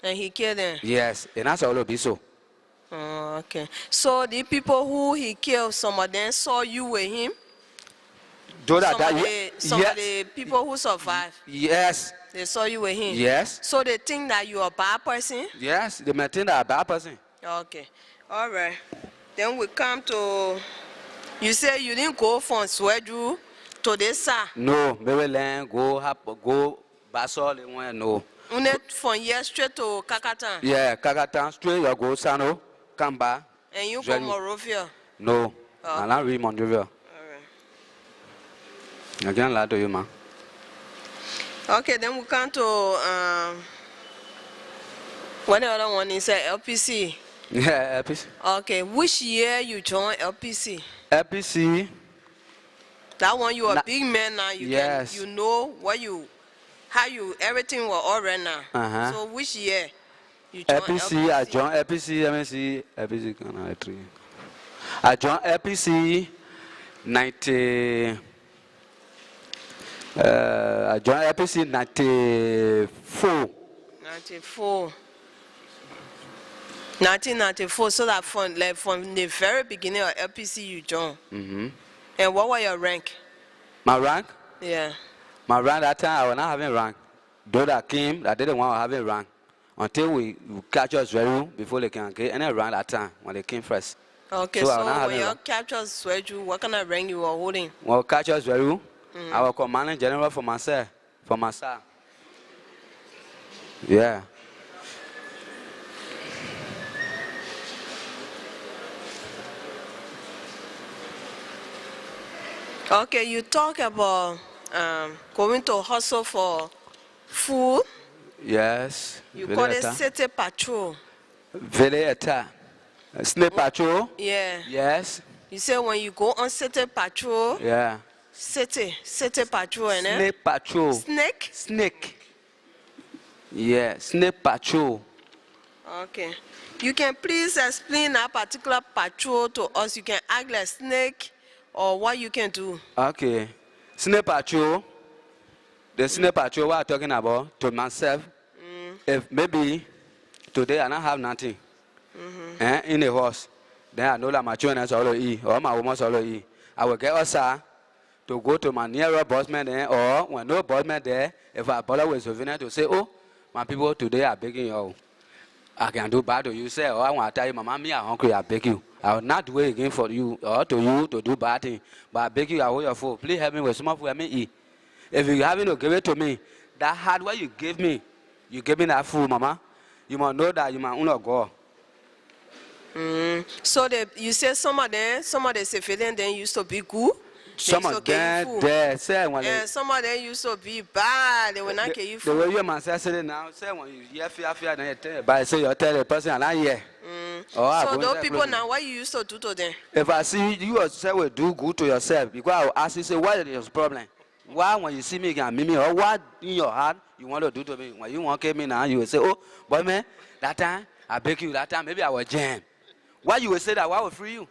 And he killed them? Yes, and that's all it be so. Oh, okay. So the people who he killed, some of them saw you with him? Some of the people who survived? Yes. They saw you with him? Yes. So they think that you're a bad person? Yes, they may think that I'm a bad person. Okay. All right. Then we come to, you say you didn't go from Swedu to this side? No, Maryland, go, Basol, no. From here straight to Kakatan? Yeah, Kakatan, straight, you go Sano, come back. And you go Monrovia? No, I'm not really Monrovia. I can't lie to you, man. Okay, then we come to, what the other one is LPC? Yeah, LPC. Okay, which year you joined LPC? LPC. That one, you are a big man now. Yes. You know what how everything was all right now. So which year you joined LPC? I joined LPC, let me see, LPC, I joined LPC 90. I joined LPC 94. 1994. So that from the very beginning of LPC you joined. And what was your rank? My rank? Yeah. My rank that time, I was not having rank. Those that came, that didn't want to have a rank. Until we catch us very before they can get any rank that time, when they came first. Okay, I was not so when having your rank. captures swear you, what kind of rank you were holding? When catch us very, I was commanding general for myself, for myself. Yeah. Okay, you talk about going to hustle for food. Yes. You call it city patrol. Village attack. Snake patrol? Yeah. Yes. You say when you go on city patrol, Yeah. city patrol, and Snake patrol. snake? Snake. Yeah, snake patrol. Okay. You can please explain that particular patrol to us. You can act like snake or what you can do. Okay. Snake patrol. The snake patrol what I'm talking about to myself. If maybe today I don't have nothing in the house, then I know that my children is already eat or my woman's already eat. I will get outside to go to my nearest bossman there, or when no bossman there, if I bother with souvenir to say, oh, my people today are begging you. I can do bad to you, say, oh, I want to tell you, Mama, me, I'm hungry, I beg you. I will not do it again for you or to you to do bad thing. But I beg you, I hold your phone. Please help me with some of what I may eat. If you haven't to give it to me, that hardware you give me that food, Mama, you must know that you must not go. So you say some of the civilians then used to be good. Some of them there say when and some of them used to be bad. They will not give you the food. way you must say now, say when you hear fear, then you tell, but say you tell the person and I hear. So those people now, what you used to do to them? If I see you yourself will do good to yourself, because I will ask you, say, what is your problem? Why when you see me again, me, or what in your heart you want to do to me? When you want to get me now, you will say, oh, boy, man, that time, I beg you, that time, maybe I will jam. Why you will say that? Why will free you?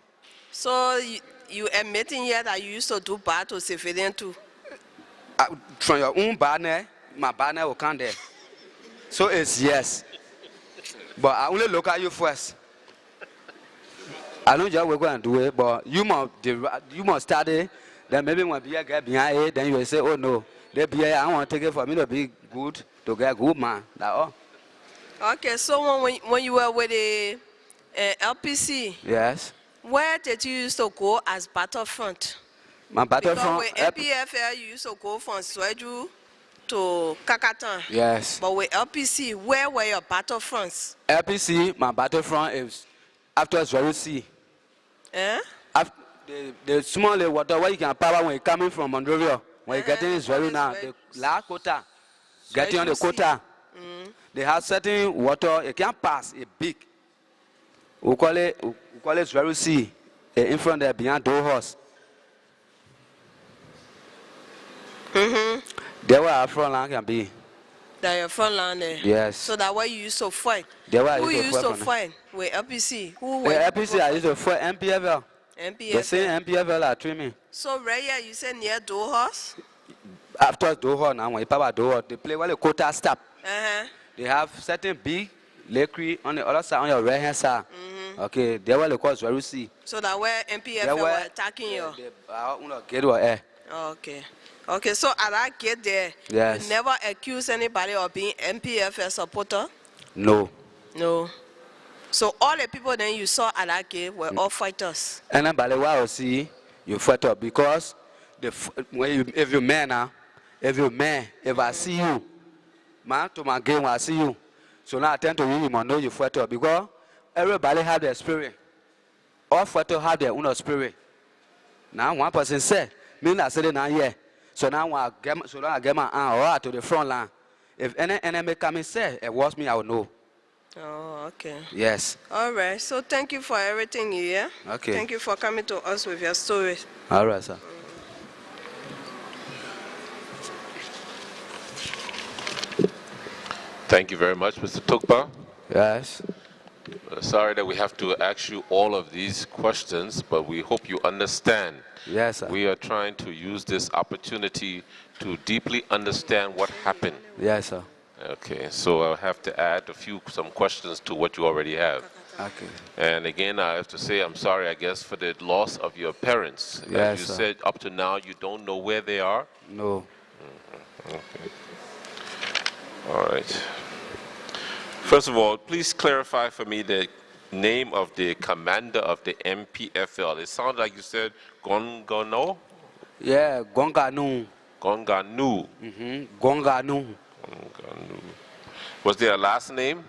So you admitting here that you used to do bad to civilians too? From your own banner, my banner will come there. So it's yes. But I only look at you first. I don't just work and do it, but you must study. Then maybe when you get behind it, then you will say, oh no, I want to take it for me to be good, to get good man. That's all. Okay, so when you were with the LPC, Yes. where did you used to go as battlefront? My battlefront. Because with NPFL, you used to go from Sweju to Kakatan. Yes. But with LPC, where were your battlefronts? LPC, my battlefront is after Zero C. Eh? After the small water where you can power when you're coming from Monrovia. When you get in Zero now, the last quota, getting on the quota. They have certain water, you can't pass a big. We call it Zero C. In front there, behind door horse. There where our front line can be. That your front line there? Yes. So that way you used to fight? Who you used to fight? With LPC? Who were LPC, I used to fight NPFL. NPFL. The same NPFL are treating me. So right here, you said near door horse? After door horse now, when you power door horse, they play where the quota stop. Uh-huh. They have certain big lake on the other side, on your right hand side. Okay, they were the cause where you see. So that where NPFL were attacking you? Get your air. Okay. Okay, so at that gate there, yes. You never accuse anybody of being NPFL supporter? No. No. So all the people then you saw at that gate were all fighters? And then by the way I see, you fight up because if I see you, man, to my game, I see you. So now I tend to you must know you fight up because everybody have their spirit. All fighters have their own spirit. Now one person said, me not saying now yeah. So now I get my arm to the front line. If any enemy come and say it was me, I will know. Oh, okay. Yes. All right. So thank you for everything you hear. Okay. Thank you for coming to us with your story. All right, sir. Thank you very much, Mr. Tukpa. Yes. Sorry that we have to ask you all of these questions, but we hope you understand. Yes, sir. We are trying to use this opportunity to deeply understand what happened. Yes, sir. Okay, so I'll have to add some questions to what you already have. Okay. And again, I have to say I'm sorry, I guess, for the loss of your parents. Yes, As you sir. said, up to now, you don't know where they are. No. Okay. All right. First of all, please clarify for me the name of the commander of the NPFL. It sounds like you said Gongano? Yeah, Gonganu. Gonganu. Gonganu. Gonganu. Was there a last name?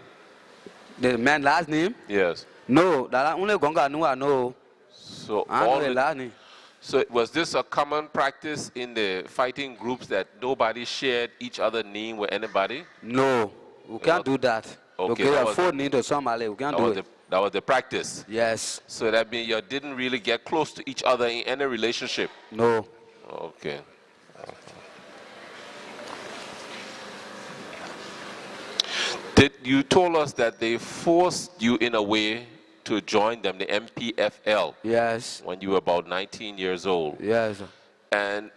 The man last name? Yes. No, that only Gonganu I know. So I all know the the, last name. so was this a common practice in the fighting groups that nobody shared each other's name with anybody? No, we can't do that. Okay, Okay, that a was- phone need to somebody. We can't That do was, it. that was the practice. Yes. So that means you didn't really get close to each other in any relationship. No. Okay. You told us that they forced you in a way to join them, the NPFL, Yes. when you were about 19 years old. Yes. And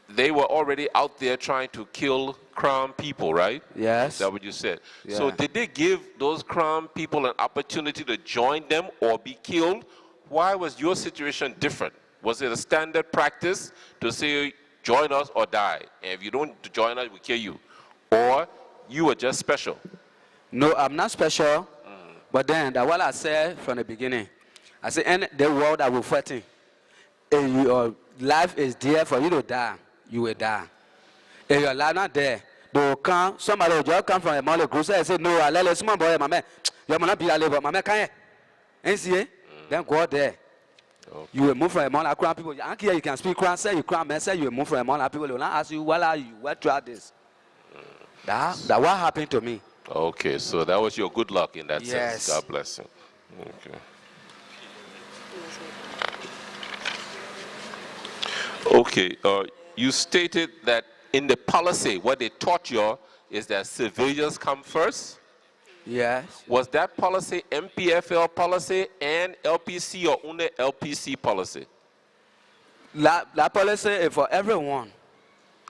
they were already out there trying to kill Crown people, right? Yes. Is that what you said? So Yeah. did they give those Crown people an opportunity to join them or be killed? Why was your situation different? Was it a standard practice to say, join us or die? And if you don't join us, we kill you. Or you were just special? No, I'm not special. But then, that's what I said from the beginning. I said, in the world that we're fighting, if your life is there for you to die, you will die. If your life not there, they will come, somebody will just come from a mother group and say, no, I let small boy, my man, you're not be a labor, my man, can't you? See it? Then go out there. Okay. You will move from among our crown people. I don't care, you can speak crown, say you crown, man, say you will move from among our people. They will not ask you, what are you? What throughout this? That what happened to me. Okay, so that was your good luck in that Yes. sense. God bless you. Okay. Okay, you stated that in the policy, what they taught you is that civilians come first. Yes. Was that policy NPFL policy and LPC or only LPC policy? La policy is for everyone.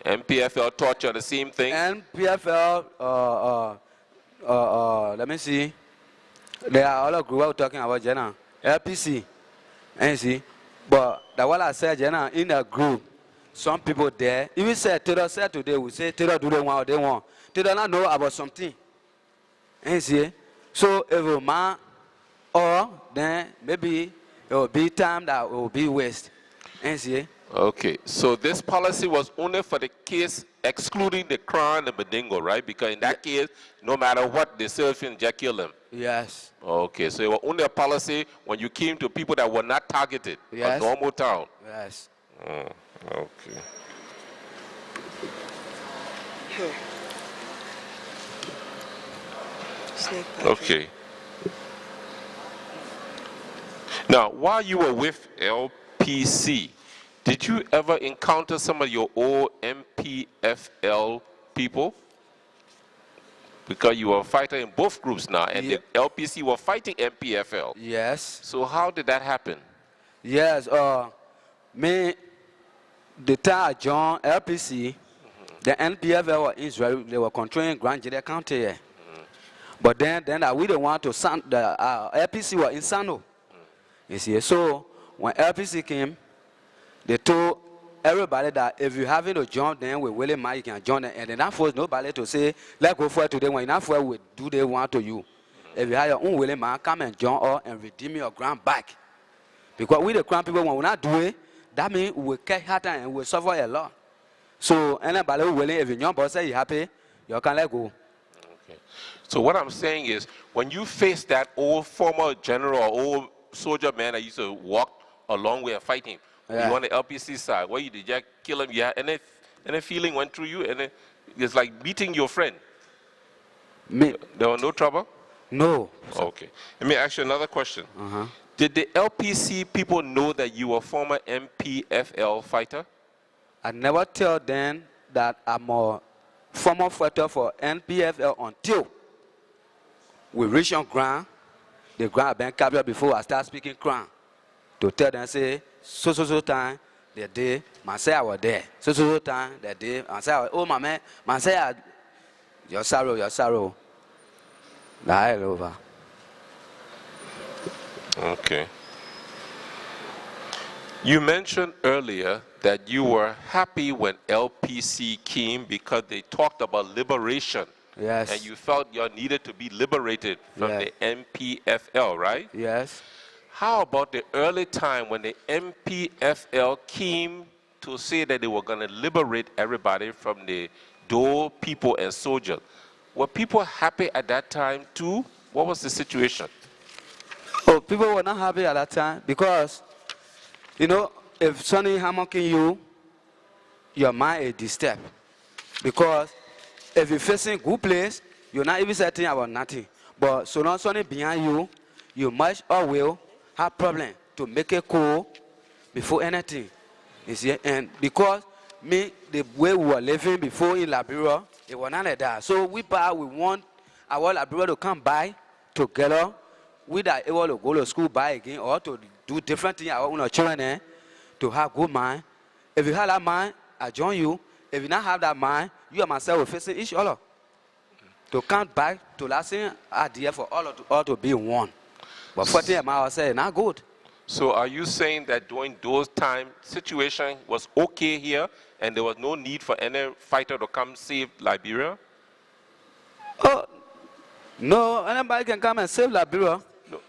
NPFL taught you the same thing? NPFL, let me see. They are all a group we're talking about, Jenna. LPC, and see. But that's what I said, Jenna, in a group, some people there, even said, Taylor said today, we say, Taylor do they want what they want. Taylor not know about something. And see. So if a man, or then maybe it will be time that will be waste. And see. Okay, so this policy was only for the case excluding the Crown and Badingo, right? Because in that case, no matter what, they still just kill them. Yes. Okay, so it was only a policy when you came to people that were not targeted, Yes. a normal town. Yes. Okay. Okay. Now, while you were with LPC, did you ever encounter some of your old NPFL people? Because you were a fighter in both groups now, and Yeah. the LPC were fighting NPFL. Yes. So how did that happen? Yes. Me, the time I joined LPC, the NPFL were Israel, they were controlling Grand Gedeh County here. But then we didn't want to the LPC were in Sano. You see, so when LPC came, they told everybody that if you having to join them with Willie Man, you can join them. And they not force nobody to say, let's go for it today. When you not for it, we do they want to you. If you have your own Willie Man, come and join us and redeem your ground back. Because we the crown people, when we not do it, that means we will catch harder and we will suffer a lot. So anybody who willing, if your young boss say you happy, you can let go. Okay. So what I'm saying is, when you face that old former general or old soldier man that used to walk a long way and fight him, Yeah. you on the LPC side, what you did, you kill him, you had any feeling went through you, and it's like beating your friend. Me? There was no trouble? No. Okay. Let me ask you another question. Uh-huh. Did the LPC people know that you were a former NPFL fighter? I never tell them that I'm a former fighter for NPFL until we reach on ground. The ground had been captured before I start speaking crown. To tell them, say, so time, the day, man say I was there. So time, the day, man say, oh my man say, your sorrow. That's over. Okay. You mentioned earlier that you were happy when LPC came because they talked about liberation. Yes. And you felt you needed to be liberated from the NPFL, right? Yes. How about the early time when the NPFL came to say that they were going to liberate everybody from the Dole people and soldiers? Were people happy at that time too? What was the situation? Oh, people were not happy at that time because, you know, if something hammocking you, your mind is disturbed. Because if you're facing good place, you're not even certain about nothing. But so long something behind you, you must or will have problem to make it cool before anything. You see, and because me, the way we were living before in Liberia, it was not like that. So we want our Liberia to come by together. We are able to go to school by again or to do different things our own children to have good mind. If you have that mind, I join you. If you not have that mind, you and myself will facing each other. To come back to that same idea for all to be one. But 40 miles say not good. So are you saying that during those times, situation was okay here and there was no need for any fighter to come save Liberia? Oh, no, anybody can come and save Liberia. No.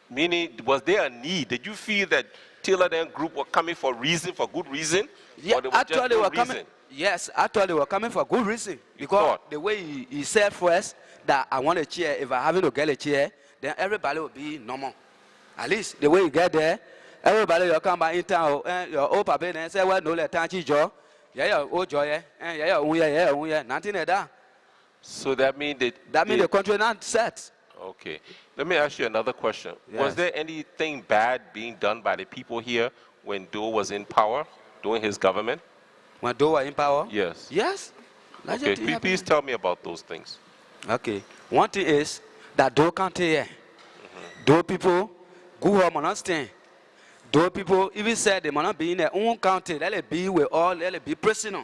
Meaning, was there a need? Did you feel that Taylor and group were coming for good reason? Yeah, or actually they were reason? coming. Yes, actually they were coming for good reason. Because the way he said first that I want a chair, if I haven't to get a chair, then everybody will be normal. At least the way you get there, everybody will come by in town, your old papa and say, well, no, let Tanchi Joe. Yeah, old joy, yeah, nothing like that. So that means the country not set. Okay. Let me ask you another question. Yes. Was there anything bad being done by the people here when Doe was in power, during his government? When Doe was in power? Yes. Yes. Okay, please tell me about those things. Okay. One thing is that Doe can't hear. Doe people, go home and understand. Doe people even said they might not be in their own country. Let it be with all, let it be prisoner.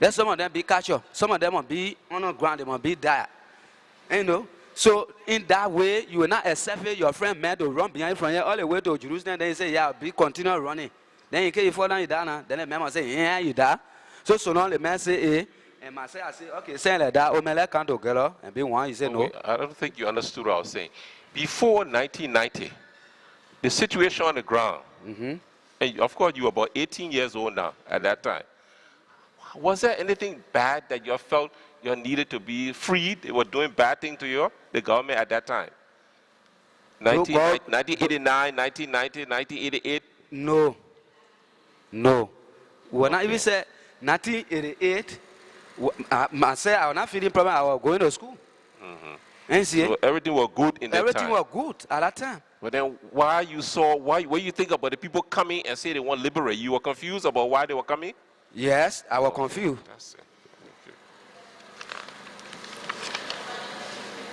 Let some of them be captured. Some of them will be on the ground, they will be died. You know? So in that way, you will not accept it. Your friend man to run behind from here all the way to Jerusalem. Then you say, yeah, be continue running. Then in case you fall down, you die. Then the man will say, yeah, you die. So now the man say, and myself I say, okay, say like that. Oh, man, let's come together and be one. You say no. Wait, I don't think you understood what I was saying. Before 1990, the situation on the ground, and of course you were about 18 years old now at that time. Was there anything bad that you felt you needed to be freed? They were doing bad things to you, the government at that time? 1989, 1990, 1988? No. When I even said 1988, I said I was not feeling problem. I was going to school. And see, so everything was good in that time? Everything was good at that time. But then why you think about the people coming and say they want to liberate? You were confused about why they were coming? Yes, I was confused. That's it.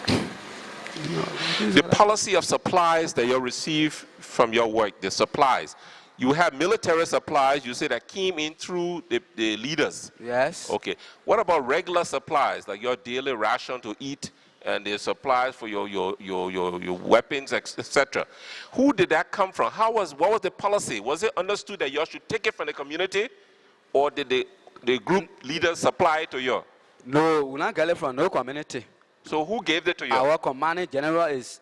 Okay. The policy of supplies that you receive from your work, the supplies. You have military supplies, you say that came in through the leaders. Yes. Okay. What about regular supplies, like your daily ration to eat and the supplies for your weapons, etc.? Who did that come from? What was the policy? Was it understood that you should take it from the community, or did the group leaders supply it to you? No, we not get it from no community. So who gave it to you? Our commanding general is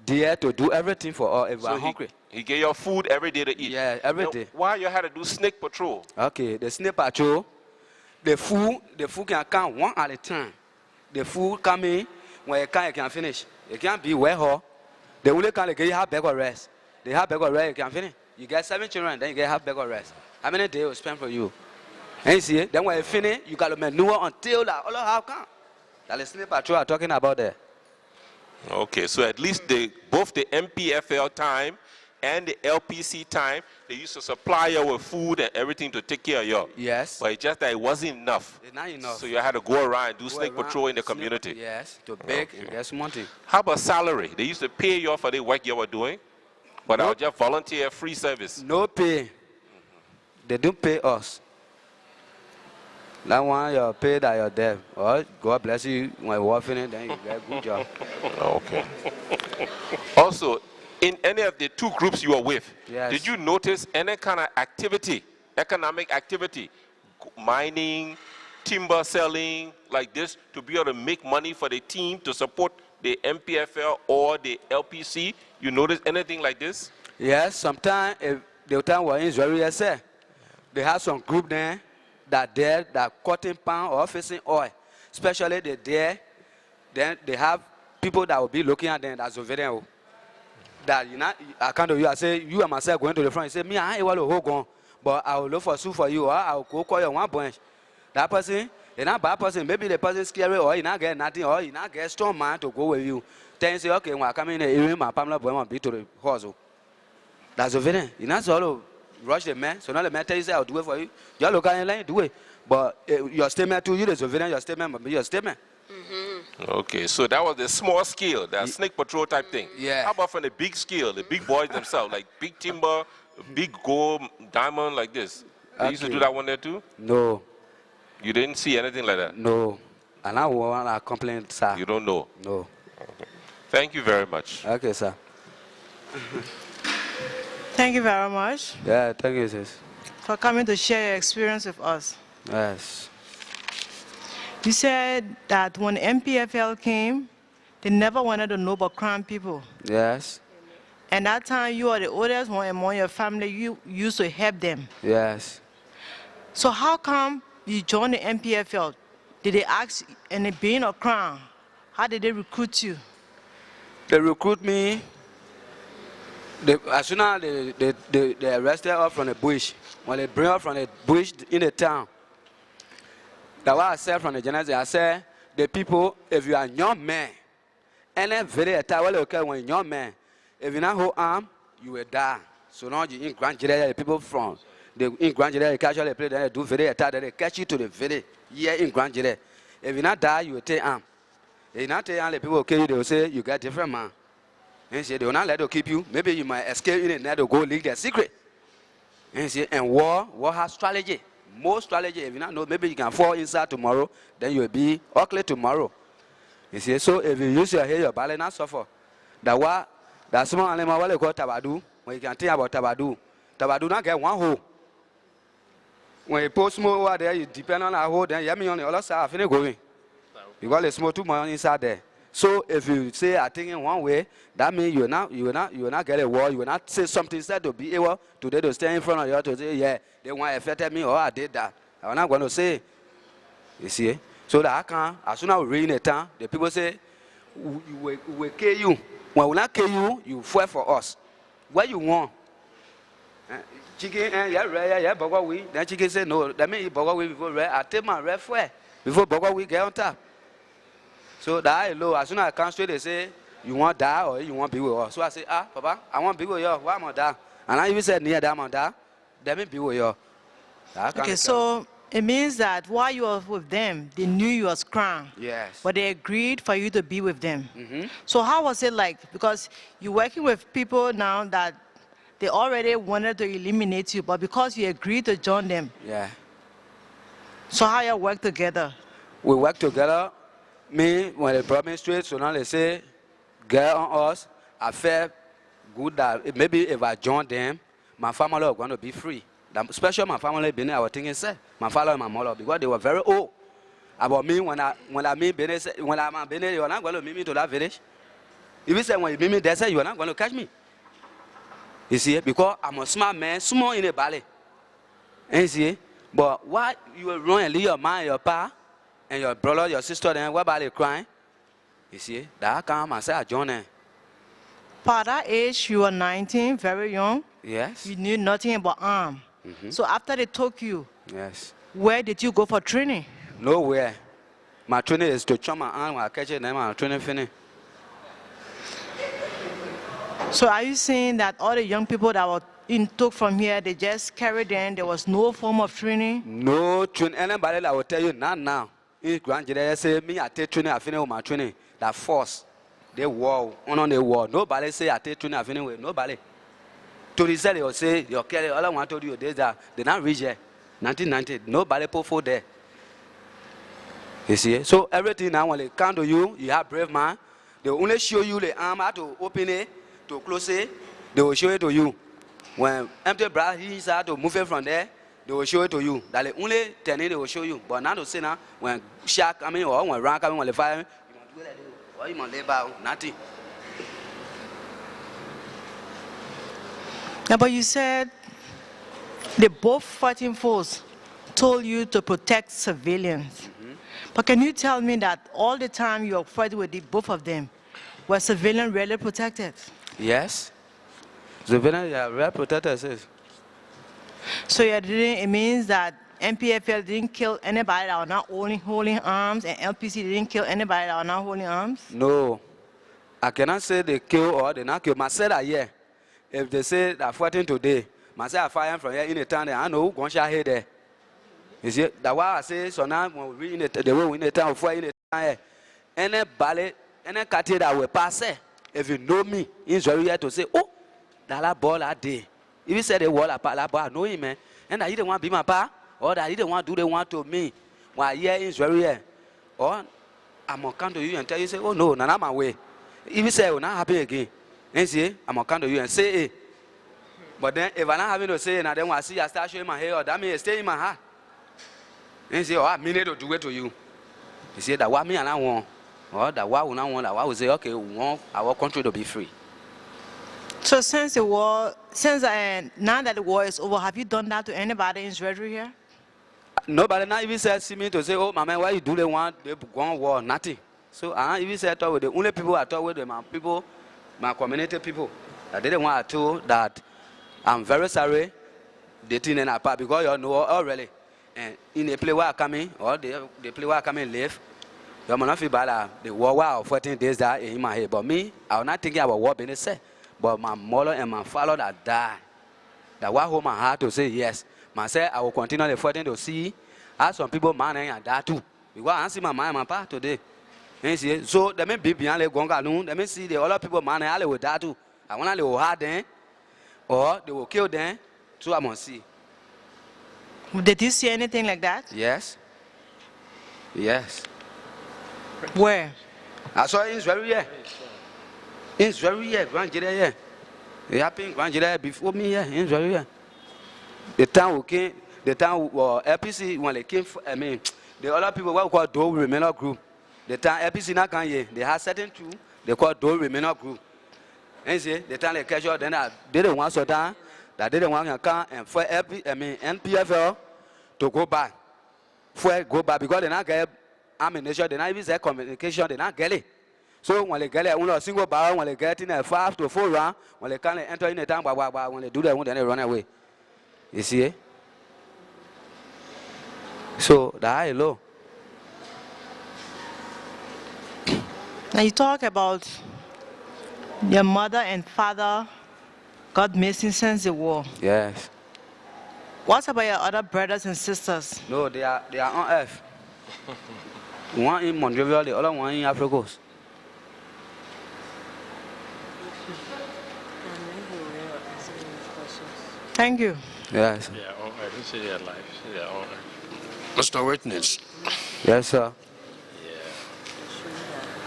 there to do everything for us if we're hungry. He gave you food every day to eat? Yeah, every day. Why you had to do snake patrol? Okay, the snake patrol, the food can come one at a time. The food come in, when you can finish. It can't be well hot. The only can get you have bag of rest. They have bag of rest, you can finish. You get 7 children, then you get half bag of rest. How many days will spend for you? And you see it? Then when you finish, you got to manure until that all how come. That is snake patrol are talking about there. Okay, so at least both the NPFL time and the LPC time, they used to supply you with food and everything to take care of you. Yes. But it's just that it wasn't enough. It's not enough. So you had to go around and do snake patrol in the community. Yes, to beg and get some money. How about salary? They used to pay you for the work you were doing, but I was just volunteer free service. No pay. They don't pay us. That one you're paid that you're there. Or God bless you when you're working it, then you get a good job. Okay. Also, In any of the two groups you were with, Yes. did you notice any kind of activity, economic activity, mining, timber selling, like this, to be able to make money for the team to support the NPFL or the LPC? You notice anything like this? Yes, sometimes the time was in Israel, say, they have some group there that cutting palm or fixing oil. Especially they there, then they have people that will be looking at them as over there. That you know, I come to you, I say, you and myself going to the front. You say, me, I ain't want to hold on, but I will look for soup for you, or I will go call you one bunch. That person, you're not bad person, maybe the person scary, or you not get nothing, or you not get strong man to go with you. Then you say, okay, when I come in here, my family boy want to be to the horse. That's over there. You not sort of rush the man, so now the man tell you, say, I'll do it for you. You look at your line, do it. But your statement to you, the over there, your statement must be your statement. Okay, so that was the small scale, that snake patrol type thing. Yeah. How about from the big scale, the big boys themselves, like big timber, big gold, diamond, like this? They used to do that one there too? No. You didn't see anything like that? No. And I want to complain, sir. You don't know? No. Okay. Thank you very much. Okay, sir. Thank you very much Yeah, thank you, sis. for coming to share your experience with us. Yes. You said that when NPFL came, they never wanted to know about crime people. Yes. And that time, you are the oldest one among your family. You used to help them. Yes. So how come you joined the NPFL? Did they ask, and it being a crime, how did they recruit you? They recruit me. As soon as they arrested us from the bush, when they bring us from the bush in the town, that's what I said from the genesis. I said, the people, if you are a young man, any very attack, well, okay, when you're a young man, if you not hold arm, you will die. So now you in Grand Gedeh, the people from in Grand Gedeh, they catch all the place, they do very attack, they catch you to the very here in Grand Gedeh. If you not die, you will take arm. If you not take arm, the people will kill you, they will say, you got different man. And say, they will not let them keep you. Maybe you might escape in the net to go leak their secret. And say, and war has strategy. More strategy, if you not know, maybe you can fall inside tomorrow, then you will be ugly tomorrow. You see, so if you use your hair, your body not suffer. That small animal, what they call tabadu, when you can think about tabadu not get one hole. When you put smoke over there, you depend on a hole, then you on the other side, I finish going. Because they smoke too much inside there. So if you say I think in one way, that means you will not get a war. You will not say something instead to be able today to stand in front of you to say, yeah, they want to affect me or I did that. I'm not going to say. You see? So that I can, as soon as we read in the town, the people say, we will kill you. When we not kill you, you fight for us. What you want? Chicken, yeah, burger we. Then chicken say no. That means burger we before red. I take my red fire before burger we get on top. So that I low. As soon as I come straight, they say, you want to die or you want to be with us. So I say, Papa, I want to be with you. Why am I die? And I even said, near that I'm die. That means be with you. Okay, so it means that while you were with them, they knew you was crime. Yes. But they agreed for you to be with them. So how was it like? Because you're working with people now that they already wanted to eliminate you, but because you agreed to join them. Yeah. So how you work together? We work together. Me, when they brought me straight, so now they say, get on us. I felt good that maybe if I join them, my family are going to be free. Especially my family, Benin, I was thinking, say, my father and my mother, because they were very old. About me, when I meet Benin, when I'm in Benin, you are not going to meet me to that village. If you say, when you meet me there, say, you are not going to catch me. You see, because I'm a smart man, small in the valley. And you see, but why you will run and leave your man, your pa, and your brother, your sister, then what about they crying? You see, that I come and say, I join them. By that age, you were 19, very young. Yes. You knew nothing about arm. So after they took you, Yes. where did you go for training? Nowhere. My training is to chop my arm when I catch it, then my training finish. So are you saying that all the young people that were took from here, they just carried them, there was no form of training? No training. Anybody that will tell you not now. In Grand Gedeh, say me I take training, I finish with my training. That force, they war, on the war. Nobody say I take training, I finish with nobody. To the side, they will say, your Kelly, all I want to do is that they not reach here. 1990, nobody put foot there. You see? So everything now when they come to you, you have brave man. They only show you the arm how to open it. to close it, they will show it to you. When empty brass, he start to move it from there, they will show it to you. That's the only thing they will show you. But now to say now, when shark coming or when rock coming, when the fire, you must do like this, or you must lay back, nothing. Yeah, but you said the both fighting force told you to protect civilians. But can you tell me that all the time you were fighting with the both of them, were civilians really protected? Yes. Civilians are well protected. So it means that NPFL didn't kill anybody that were not holding arms, and LPC didn't kill anybody that were not holding arms? No. I cannot say they kill or they not kill. Myself are here. If they say they're fighting today, myself are firing from here in the town, I know who's going to hear there. You see, that's why I say, so now when we in the way we in the town, before in the town, any ballet, any cartier that will pass, if you know me, it's very hard to say, oh, that ball that day. If you say the wall apart, that ball, I know him, man. And that he didn't want to be my pa, or that he didn't want to do the one to me. While here is very hard. Or I'm going to come to you and tell you, say, oh no, not my way. If you say, oh, not happy again. And see, I'm going to come to you and say, hey. But then, if I'm not having to say, and then when I see I start showing my hair, or that means stay in my heart. And say, oh, I mean it to do it to you. You see, that what me and I want, or that what we not want, that what we say, okay, we want our country to be free. So since the war, now that the war is over, have you done that to anybody in Treasury here? Nobody not even said see me to say, oh, my man, why you do the one, they go on war, nothing. So I even said talk with the only people I talk with them are people, my community people. I didn't want to tell that I'm very sorry they didn't end apart because you know already. And in the play where I come in, or the play where I come in live, you might not feel bad the war wow 14 days that in my head. But me, I was not thinking about war being said. But my mother and my father that died. That what hold my heart to say yes. Myself, I will continue the fighting to see. As some people man and that too. Because I see my mind and my part today. And see, so they may be behind the gonga noon. They may see the other people man and with that too. I want to hard them, or they will kill them. So I must see. Did you see anything like that? Yes. Yes. Where? I saw it in very year. In very year, Grand Gedeh here. It happened Grand Gedeh before me here. In very year. The town who came, the town LPC when they came. I mean, the other people what we call Dole Remainder Group. The town LPC not can here. They had certain two. They call Dole Remainder Group. And see, the town they catch up. Then I didn't want so down. That didn't want to come and for NPFL to go back. For go back because they not get ammunition, they not even say communication, they not get it. So when they get it, only a single barrel, when they get in a 5 to 4 round, when they can't enter in the town, when they do that, then they run away. You see? So that is low. Now you talk about your mother and father got missing since the war. Yes. What about your other brothers and sisters? No, they are on Earth. One in Monrovia, the other one in Ivory Coast. Thank you. Yes. Yeah, I didn't say their lives. Their own. Mr. Witness, Yes, sir.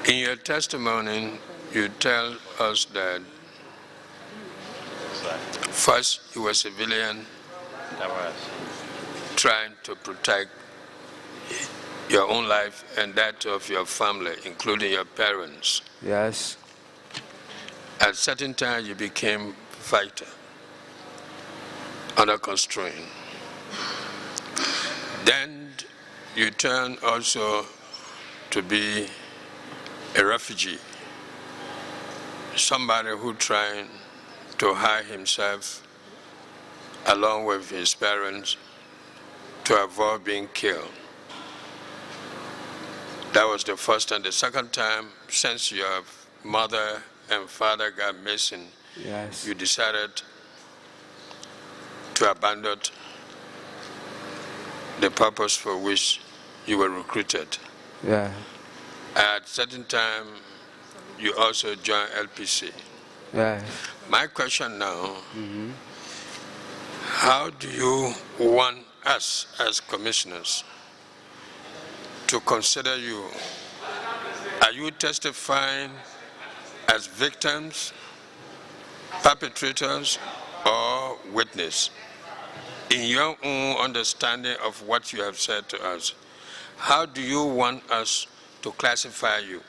in your testimony, you tell us that first you were a civilian That was. trying to protect your own life and that of your family, including your parents. Yes. At certain time, you became fighter under constraint. Then you turned also to be a refugee, somebody who trying to hide himself along with his parents to avoid being killed. That was the first and the second time since your mother and father got missing, Yes. you decided to abandon the purpose for which you were recruited. Yeah. At certain time, you also joined LPC. Yeah. My question now, how do you want us as commissioners to consider you? Are you testifying as victims perpetrators or witness. In your own understanding of what you have said to us, how do you want us to classify you?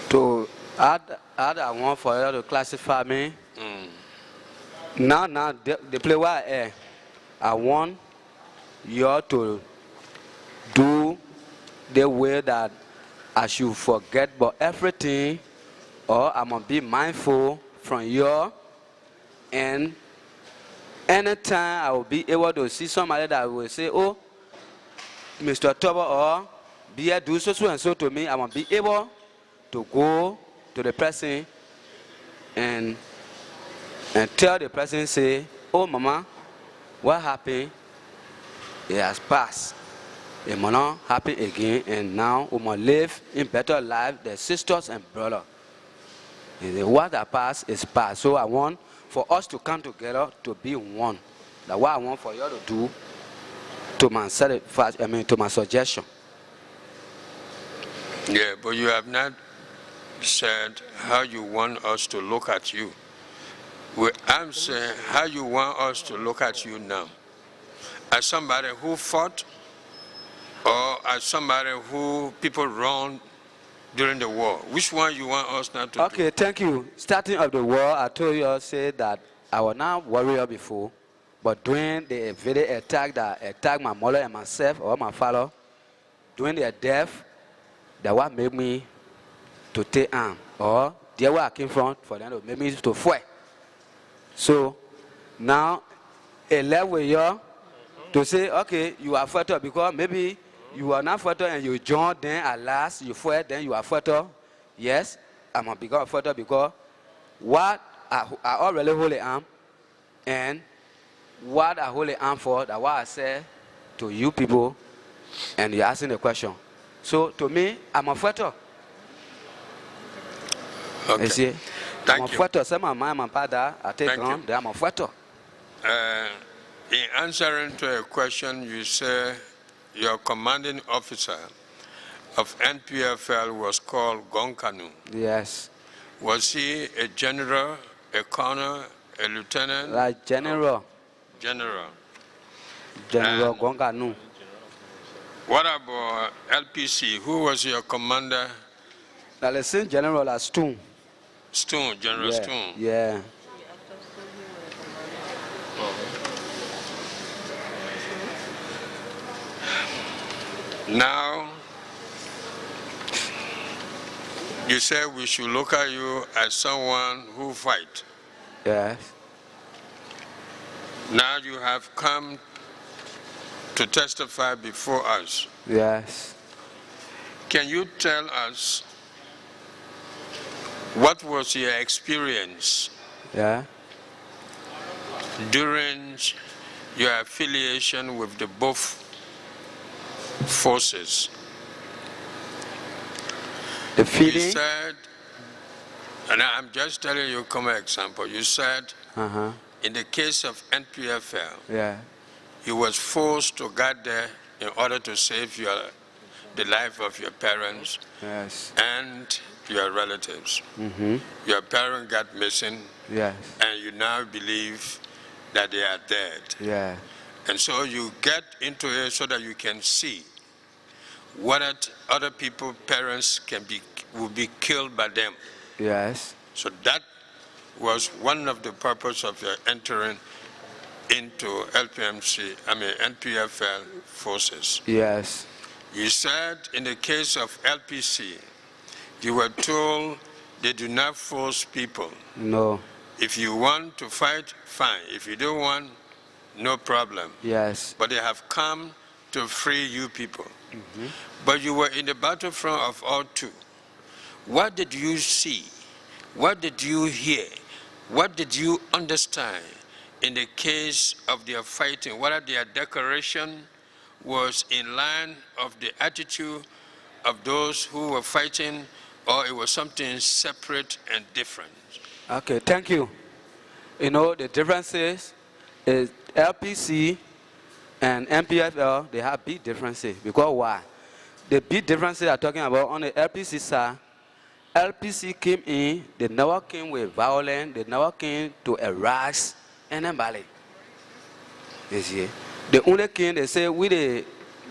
To add I want for you to classify me. Now, the play where I want you to do the way that I should forget about everything, or I'm gonna be mindful from you, and anytime I will be able to see somebody that will say, oh, Mr. Topple, or be do so and so to me, I will be able to go to the person and tell the person, say, oh mama, what happened? It has passed. It will not happen again, and now we must live in better life, the sisters and brothers. What that passed is past. So I want for us to come together to be one. That's what I want for you to do to my to my suggestion. Yeah, but you have not said how you want us to look at you. I'm saying how you want us to look at you now. As somebody who fought, or as somebody who people wronged during the war? Which one you want us not to do? Okay, thank you. Starting of the war, I told you, say that I was not warrior before, but during the very attack that attacked my mother and myself, or my father, during their death, that what made me to take arm, or there where I came from, for them to make me to fight. So now, a level you to say, okay, you are fighter because maybe you are not fighter and you join, then at last you fight, then you are fighter. Yes, I'm a become fighter because what I already hold the arm, and what I hold the arm for, that what I say to you people, and you're asking the question. So to me, I'm a fighter. Okay. You see, Thank I'm a you. fighter. Say my mom and father, I take on, then I'm a fighter. In answering to a question, you say your commanding officer of NPFL was called Gonkanu. Yes. Was he a general, a colonel, a lieutenant? Like general. General. General Gonkanu. What about LPC? Who was your commander? Now the same general as Stone. Stone, General Yeah. Stone. Yeah. Now, you say we should look at you as someone who fight. Yes. Now you have come to testify before us. Yes. Can you tell us what was your experience Yeah. during your affiliation with the both forces? The You feeling. said, and I'm just telling you come example, you said in the case of NPFL, Yeah. you was forced to get there in order to save the life of your parents Yes. and your relatives. Your parent got missing, Yes. and you now believe that they are dead. Yeah. And so you get into it so that you can see whether other people's parents will be killed by them. Yes. So that was one of the purpose of your entering into NPFL forces. Yes. You said in the case of LPC, you were told they do not force people. No. If you want to fight, fine. If you don't want, no problem. Yes. But they have come to free you people. But you were in the battlefront of all two. What did you see? What did you hear? What did you understand in the case of their fighting? Whether their declaration was in line of the attitude of those who were fighting, or it was something separate and different? Okay, thank you. You know, the differences is LPC and NPFL, they have big differences. Because why? The big differences I'm talking about on the LPC side LPC came in, they never came with violence, they never came to harass anybody. You see? The only thing they say, we the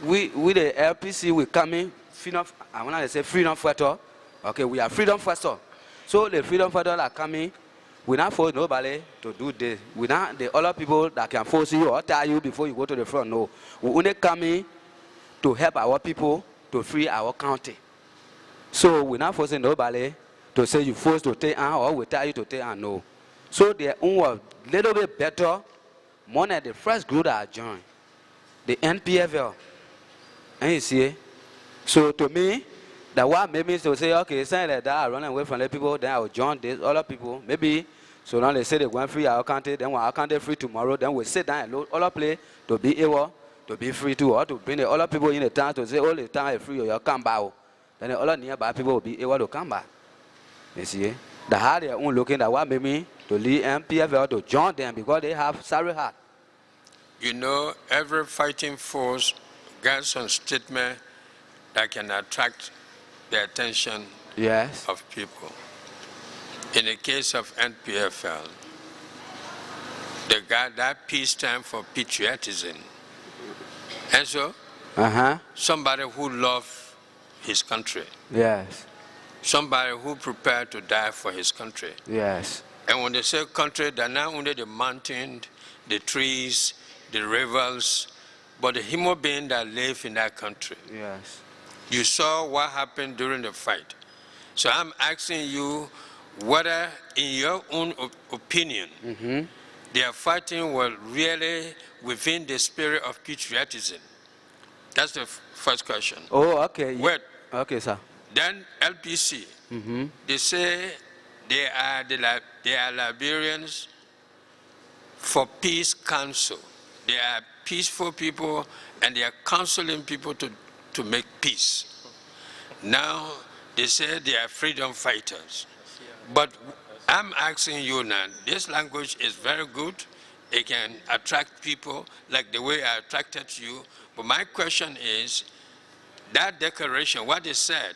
LPC, we coming, freedom, I want to say freedom fighter. Okay, we are freedom fighter. So the freedom fighters are coming, we not force nobody to do this. We not the other people that can force you or tell you before you go to the front. No, we only coming to help our people to free our country. So we're not forcing nobody to say you forced to take on or we tell you to take on. No. So their own was a little bit better. More than the first group that I joined, the NPFL. And you see, so to me, that what made me to say, okay, saying like that, I run away from the people, then I will join these other people. Maybe, so now they say they're going free our country, then when our country free tomorrow, then we sit down and load other place to be able to be free too, or to bring the other people in the town to say, all the town is free, or you come back. Then the other nearby people will be able to come back. You see, the hard their own looking at what made me to leave NPFL to join them because they have sorry heart. You know, every fighting force gets some statement that can attract the attention of people. In the case of NPFL, they got that peacetime for patriotism. And so, somebody who loves his country. Yes. Somebody who prepared to die for his country. Yes. And when they say country, they're not only the mountains, the trees, the rivers, but the human beings that live in that country. Yes. You saw what happened during the fight. So I'm asking you whether, in your own opinion, their fighting was really within the spirit of patriotism. That's the first question. Oh, okay. Wait. Okay, sir. Then LPC, they say they are Liberians for Peace Council. They are peaceful people and they are counseling people to make peace. Now, they say they are freedom fighters. But I'm asking you now, this language is very good. It can attract people like the way I attracted you. But my question is, that declaration, what they said,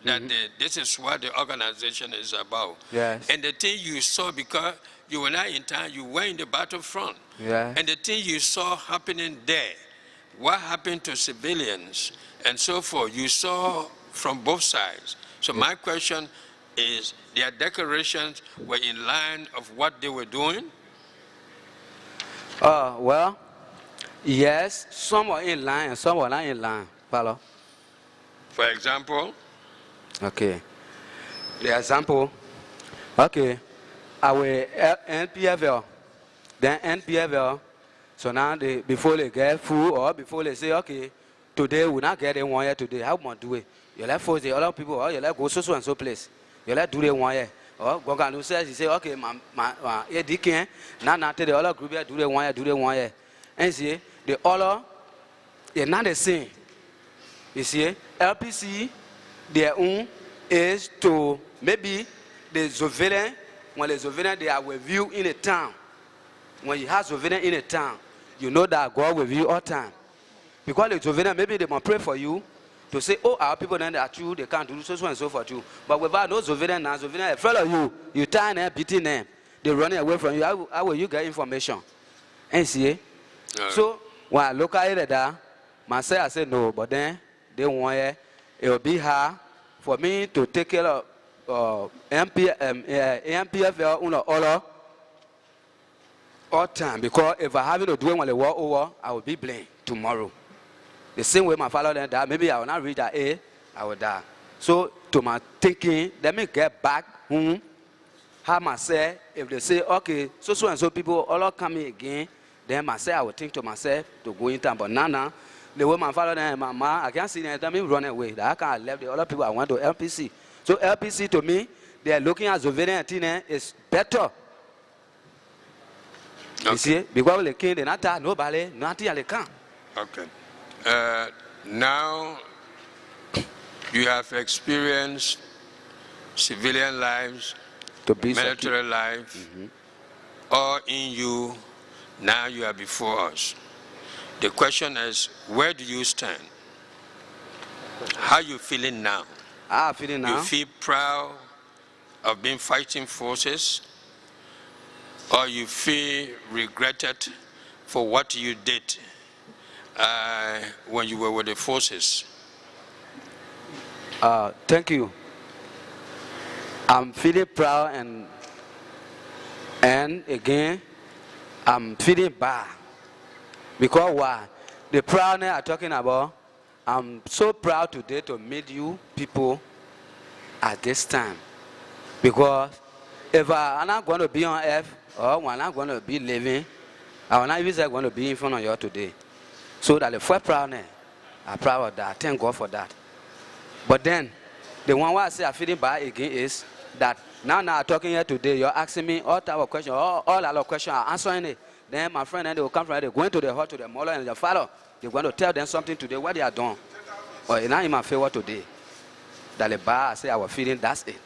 that this is what the organization is about. Yes. And the thing you saw, because you were not in town, you were in the battlefront. Yeah. And the thing you saw happening there, what happened to civilians and so forth, you saw from both sides. So my question is, their declarations were in line of what they were doing? Well, yes, some were in line and some were not in line. Follow? For example? Okay. The example, okay, our NPFL, then NPFL, so now before they get food or before they say, okay, today we're not getting 1 year today, how much do it? You let force the other people, or you let go so and so place. You let do the 1 year. Or Gonganu says, he say, okay, yeah, they can, now tell the other group here, do the 1 year, do the 1 year. And see, the other, they're not the same. You see, LPC, their own is to maybe the surveillance, when the surveillance they are with you in a town. When you have surveillance in a town, you know that God with you all time. Because the surveillance, maybe they might pray for you to say, oh, our people then are true, they can't do so and so for you. But without no surveillance now, surveillance follow you tie them, beating them, they're running away from you. How will you get information? And see, so when I look at it there, myself I said no, but then they want it will be hard for me to take care of NPFL all time, because if I have to do it when the war over, I will be blamed tomorrow. The same way my father then died, maybe I will not reach that age, I will die. So to my thinking, let me get back home, have myself, if they say, okay, so and so people all coming again, then myself, I will think to myself to go in town. But now, the way my father and my mom, I can't see them, tell me run away. That I can't left the other people, I went to LPC. So LPC to me, they are looking at surveillance is better. Okay. You see, because the king, they not tell nobody, nothing they can. Okay. Now, you have experienced civilian lives, military life, all in you. Now you are before us. The question is, where do you stand? How are you feeling now? I'm feeling now. You feel proud of being fighting forces, or you feel regretted for what you did when you were with the forces? Thank you. I'm feeling proud and again, I'm feeling bad. Because why? The proudness I'm talking about, I'm so proud today to meet you people at this time. Because if I'm not going to be on earth, or when I'm going to be living, I will not even going to be in front of you today. So that the first proudness, I'm proud of that. Thank God for that. But then, the one why I say I'm feeling bad again is that now I'm talking here today, you're asking me all type of questions, all other questions, I'm answering it. Then my friend, and they will come from there, going to the hall, to the mother and the father. They're going to tell them something today, what they are doing. Or it's not in my favor today. That the bar, I say I was feeling, that's it.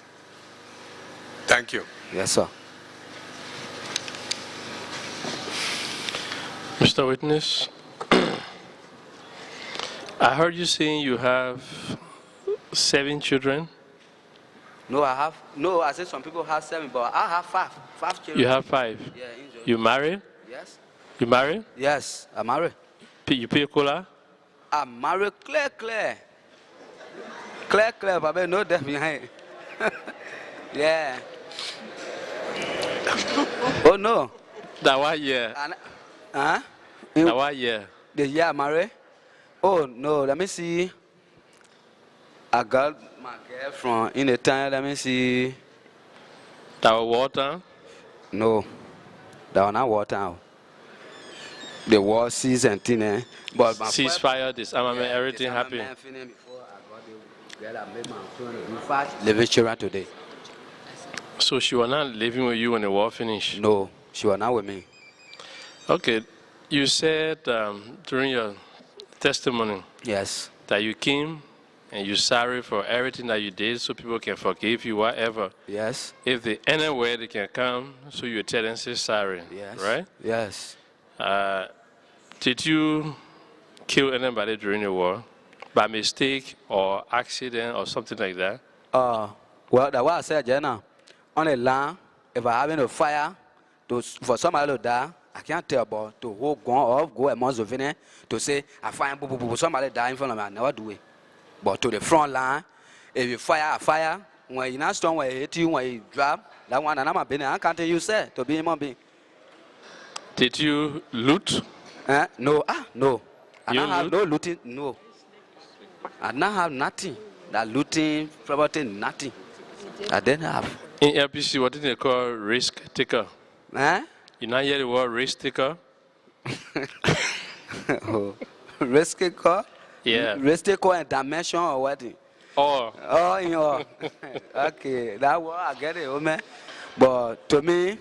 Thank you. Yes, sir. Mr. Witness, I heard you saying you have 7 children. No, I said some people have 7, but I have 5 children. You have 5? Yeah, you married? Yes. You married? Yes, I'm married. You pay cola? I'm married clear. Clear, but no death behind. Yeah. Oh, no. That 1 year? Huh? That 1 year? The year I'm married? Oh, no, let me see. I got my girlfriend in the time, let me see. That was water? No, that was not water. The war season thing, eh? But my ceasefire, disarmament, everything happened. Before I got the girl, I made my children living children today. So she was not living with you when the war finished? No, she was not with me. Okay, you said during your testimony, yes, that you came and you're sorry for everything that you did so people can forgive you, whatever. Yes. If they anywhere they can come, so you tell them say sorry. Yes. Right? Yes. Did you kill anybody during the war by mistake or accident or something like that? Well, that's what I said, Jenna. On a land, if I having a fire for somebody to die, I can't tell about to hold gun or go amongst the vein to say I find somebody die in front of me. I never do it. But to the front line, if you fire, when you're not strong, when you hit you, when you drop, that one, and I'm a business, I can't tell you, sir, to be a human being. Did you loot? No, no. I You don't have no looting, no. I don't have nothing. That looting, property, nothing. I didn't have. In LPC, what did they call risk taker? You not hear the word risk taker? Risk taker? Yeah. Risk taker and dimension or what? Oh, you know. Okay, that word, I get it, man. But to me,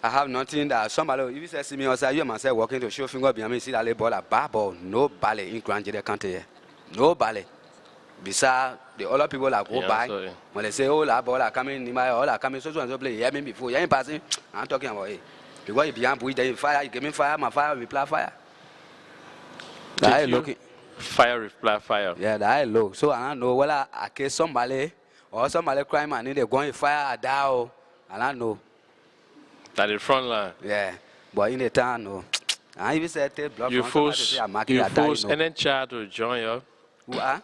I have nothing that somebody, if you say see me outside, you myself walking to show finger behind me, see that little ball, a bar ball, no ballet in Grand Gedeh country here. No ballet. Besides, the other people that go by, when they say, oh, that ball are coming, all are coming, so and so play, hear me before, you ain't passing, I'm talking about it. Because you behind bush, then you fire, you give me fire, my fire, reply fire. That is looking. Fire, reply fire. Yeah, that is low. So I don't know whether I kill somebody or somebody crime and then they're going to fire a down. I don't know. At the front line? Yeah. But in the town, no. I even said, take block. You force any child to join you? Who are?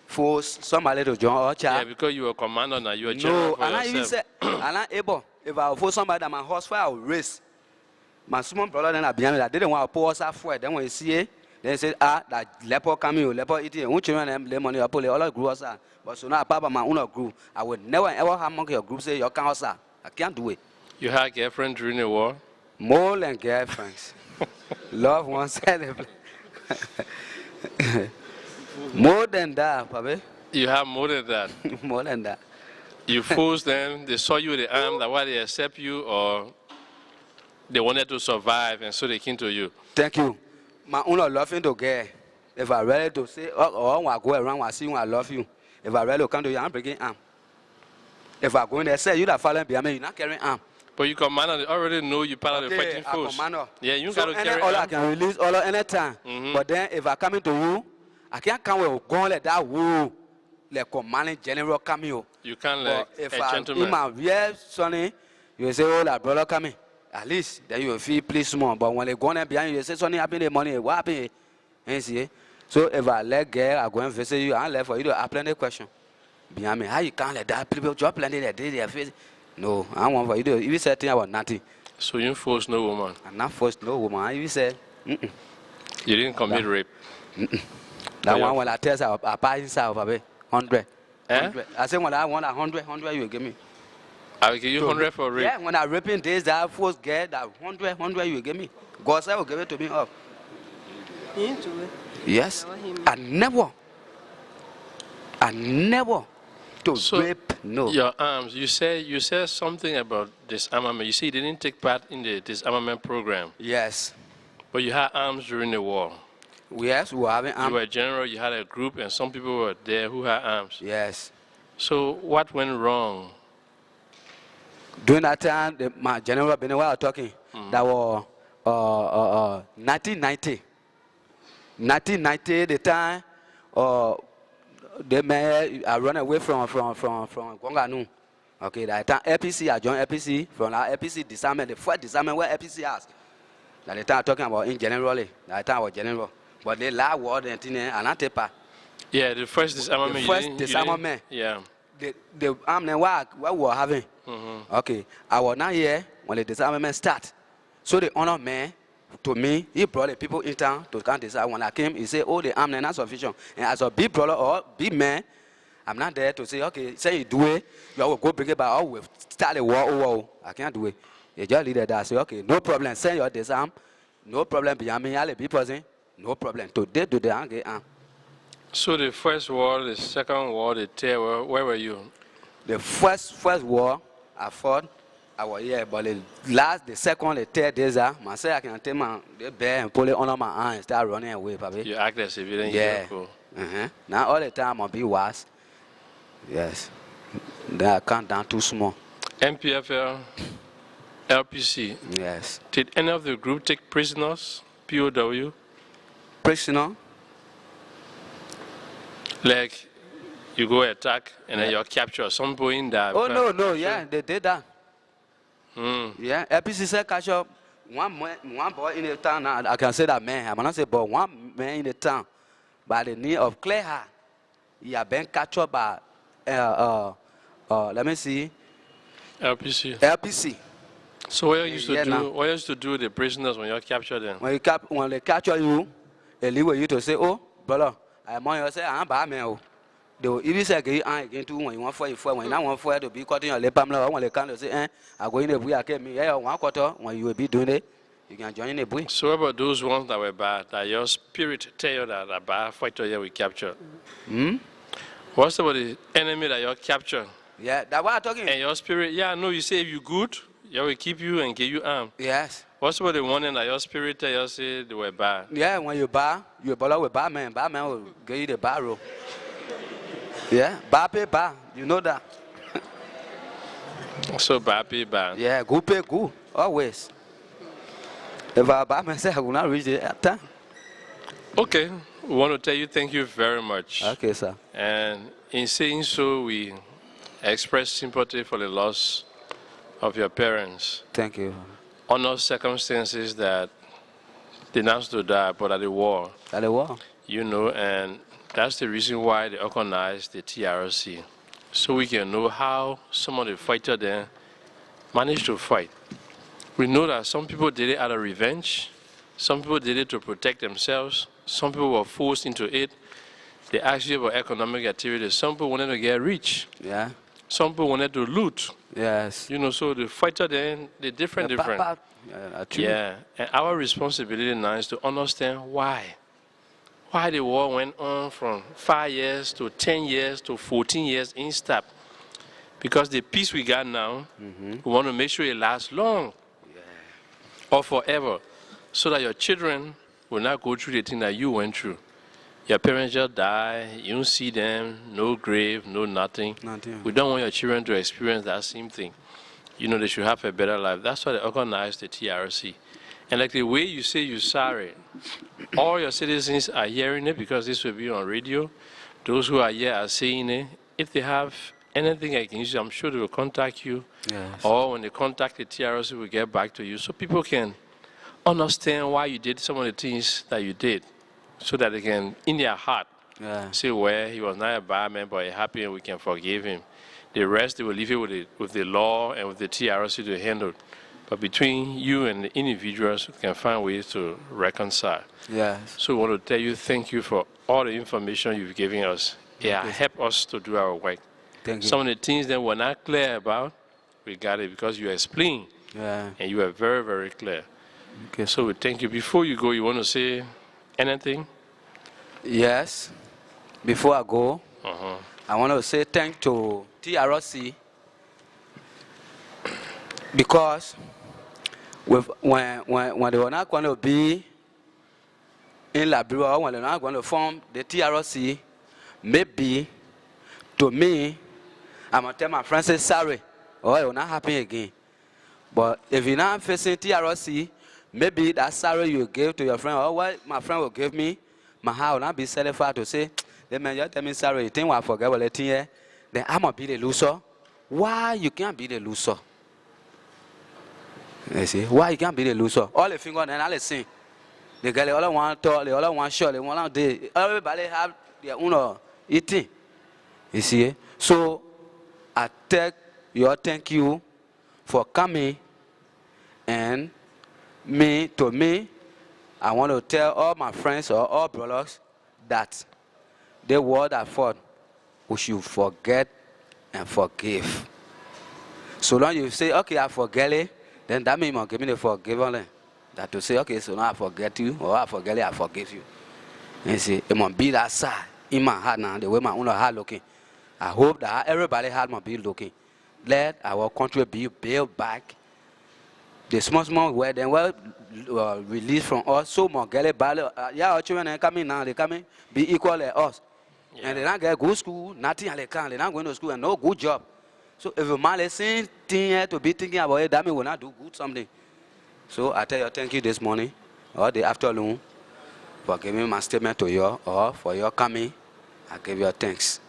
Force somebody to join our child? Yeah, because you were a commander now, you are general for and yourself. I even said, I'm not able. If I force somebody that my horse fire, I will race. My small brother then I behind me, I didn't want to pour us off. Then when you see it, they say, that leopard coming, leopard eating. When children them money, I pull it all grew us. But so now, Papa, my own group, I would never ever have monkey your group say, you can't also. I can't do it. You had a girlfriend during the war? More than girlfriends. Love one side. More than that, Papa. You have more than that? More than that. You forced them, they saw you with the arm, that why they accept you, or they wanted to survive and so they came to you? Thank you. My own loving to get. If I ready to say, I go around, I see you, I love you. If I ready to come to you, I'm breaking arm. If I go in there, say you that following behind me, you're not carrying arm. But you commander, they already know you part of the fighting force. Yeah, you got to carry all arm. I can release all anytime. But then if I come into you, I can't come with a gun like that. Woo. le commanding general coming. You can't But like if a I gentleman. in my real sonny, you say, oh, that brother coming. At least then you feel please more. But when they go on behind you, say, sonny, happen the money. What happened? You see? So if I let girl, I go and visit you, I left for you to ask plenty question. Behind me, how you can't let that people drop plenty that day their face? No, I want for you to even say thing about nothing. So you force no woman. I'm not forced no woman. I even said, You didn't commit rape. that one when I test I buy inside of 100. Eh? 100. I say when I want 100, you give me. I will give you 100 for rape. Yeah, when I raping days that first get that 100 you give me. God said will give it to me up. Yes. I never to So, rape, no. Your arms, you said something about disarmament. You see, you didn't take part in the disarmament program. Yes. But you had arms during the war. Yes, we were having You were a general, you had a group, and some people were there who had arms. Yes. So what went wrong? During that time, my general Benin was talking. That was 1990. 1990, the time I run away from Gwanganu. Okay, that time LPC, I joined LPC. From our LPC disarmament, the first disarmament where LPC has. That the time I'm talking about in generally. That time I was general. But the last war, and not take part. Yeah, the first disarmament. The first disarmament. Yeah. The armament what we were having. Okay, I was not here when the disarmament start. So the honor man to me, he brought the people in town to come decide. When I came, he said, oh, the armament not sufficient. And as a big brother or big man, I'm not there to say, okay, say you do it, you will go bring it back, or we'll start the war. Oh, I can't do it. You just lead that. I say, okay, no problem, send your disarm, no problem behind me, I'll be present, no problem. Today, do the arm, get arm. So the first war, the second war, the third war, where were you? The first war, I fought, I was here, but the second, the third days, myself, I can take my bear and pull it under my arm and start running away, Papi. You act as if you didn't yeah. cool. Now all the time I'll be worse. Yes. Then I count down too small. NPFL, LPC. Yes. Did any of the group take prisoners, POW? Prisoner? Like you go attack and then you're captured. Some people in that. Oh, no, yeah, they did that. Yeah, LPC said catch up one boy in the town. Now, I can say that man. I'm not say, but one man in the town by the name of Clay. He had been captured by, let me see. LPC. So what you used to do? What you used to do with the prisoners when you capture them? When they capture you, they leave with you to say, oh, brother, I'm on your say, I'm bad man. They will even say, again, too, when you want for when you not want for to be cutting your lip, when they come to say, I go in the bush, I came here, 1 quarter, when you will be doing it, you can join in the bush. So what about those ones that were bad, that your spirit tell you that a bad fighter here we capture? What's about the enemy that you capture? Yeah, that's what I'm talking. And your spirit, yeah, no, you say if you good, you will keep you and give you arm. Yes. What's about the one that your spirit tell you say they were bad? Yeah, when you buy, you follow with bad man will give you the barrel. Yeah, bad pay bad, you know that. So bad pay bad. Yeah, good pay good, always. If I buy myself, I will not reach it at time. Okay, we want to tell you thank you very much. Okay, sir. And in saying so, we express sympathy for the loss of your parents. Thank you. Under circumstances that they not to die, but at the war. At the war. You know, and that's the reason why they organized the TRC. So we can know how some of the fighters there managed to fight. We know that some people did it out of revenge. Some people did it to protect themselves. Some people were forced into it. They asked you about economic activity. Some people wanted to get rich. Yeah. Some people wanted to loot. Yes. You know, so the fighter then, they're different. Yeah. And our responsibility now is to understand why. Why the war went on from 5 years to 10 years to 14 years in step. Because the peace we got now, we want to make sure it lasts long or forever, so that your children will not go through the thing that you went through. Your parents just die, you don't see them, no grave, no nothing. We don't want your children to experience that same thing. You know, they should have a better life. That's why they organized the TRC. And like the way you say you're sorry, all your citizens are hearing it because this will be on radio, those who are here are seeing it. If they have anything against you, I'm sure they will contact you. Yes. Or when they contact the TRC, we'll get back to you so people can understand why you did some of the things that you did, so that they can, in their heart, say, well, he was not a bad man, but happy and we can forgive him. The rest, they will leave it with the law and with the TRC to handle. But between you and the individuals, we can find ways to reconcile. Yes. So we want to tell you thank you for all the information you've given us. Yeah, help us to do our work. Thank you. Some of the things that we're not clear about, we got it because you explained. Yeah. And you are very, very clear. Okay. So we thank you. Before you go, you want to say anything? Yes. Before I go, I want to say thank to TRC, because when they were not going to be in Liberia, when they were not going to form the TRC, maybe to me, I'm going to tell my friends, say sorry, or it will not happen again. But if you're not facing TRC, maybe that sorry you gave to your friend, or what my friend will give me, my heart will not be satisfied to say, the man just tell me sorry, you think I forget what letting here, then I'm going to be the loser. Why you can't be the loser? You see, why you can't be the loser? All the fingers and all the sing. The girl, they all want to talk, they all want to show, they want to do. Everybody have their own eating. You see, so I take your thank you for coming, and to me, I want to tell all my friends or all brothers that the word I fought, we should forget and forgive. So long you say, okay, I forget it, then that means you give me the forgiveness. That to say, okay, so now I forget you, or I forget it, I forgive you. And you see, it must be that side in my heart now, the way my own heart looking. I hope that everybody heart must be looking. Let our country be built back. The small word then well released from us, so more get it bad. Yeah, our children are coming now, they coming be equal like us. Yeah. And they don't get good school, nothing they can, they're not going to school and no good job. So if a man is saying thing to be thinking about it, that means we'll not do good something. So I tell you thank you this morning or the afternoon for giving my statement to you, or for your coming. I give you thanks.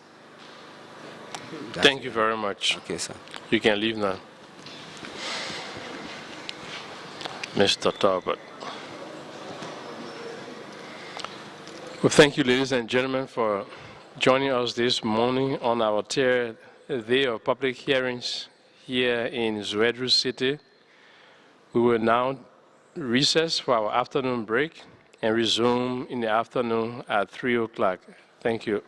Thank you very much. Okay, sir. You can leave now. Mr. Talbot. Well, thank you, ladies and gentlemen, for joining us this morning on our third day of public hearings here in Zwedru City. We will now recess for our afternoon break and resume in the afternoon at 3 o'clock. Thank you.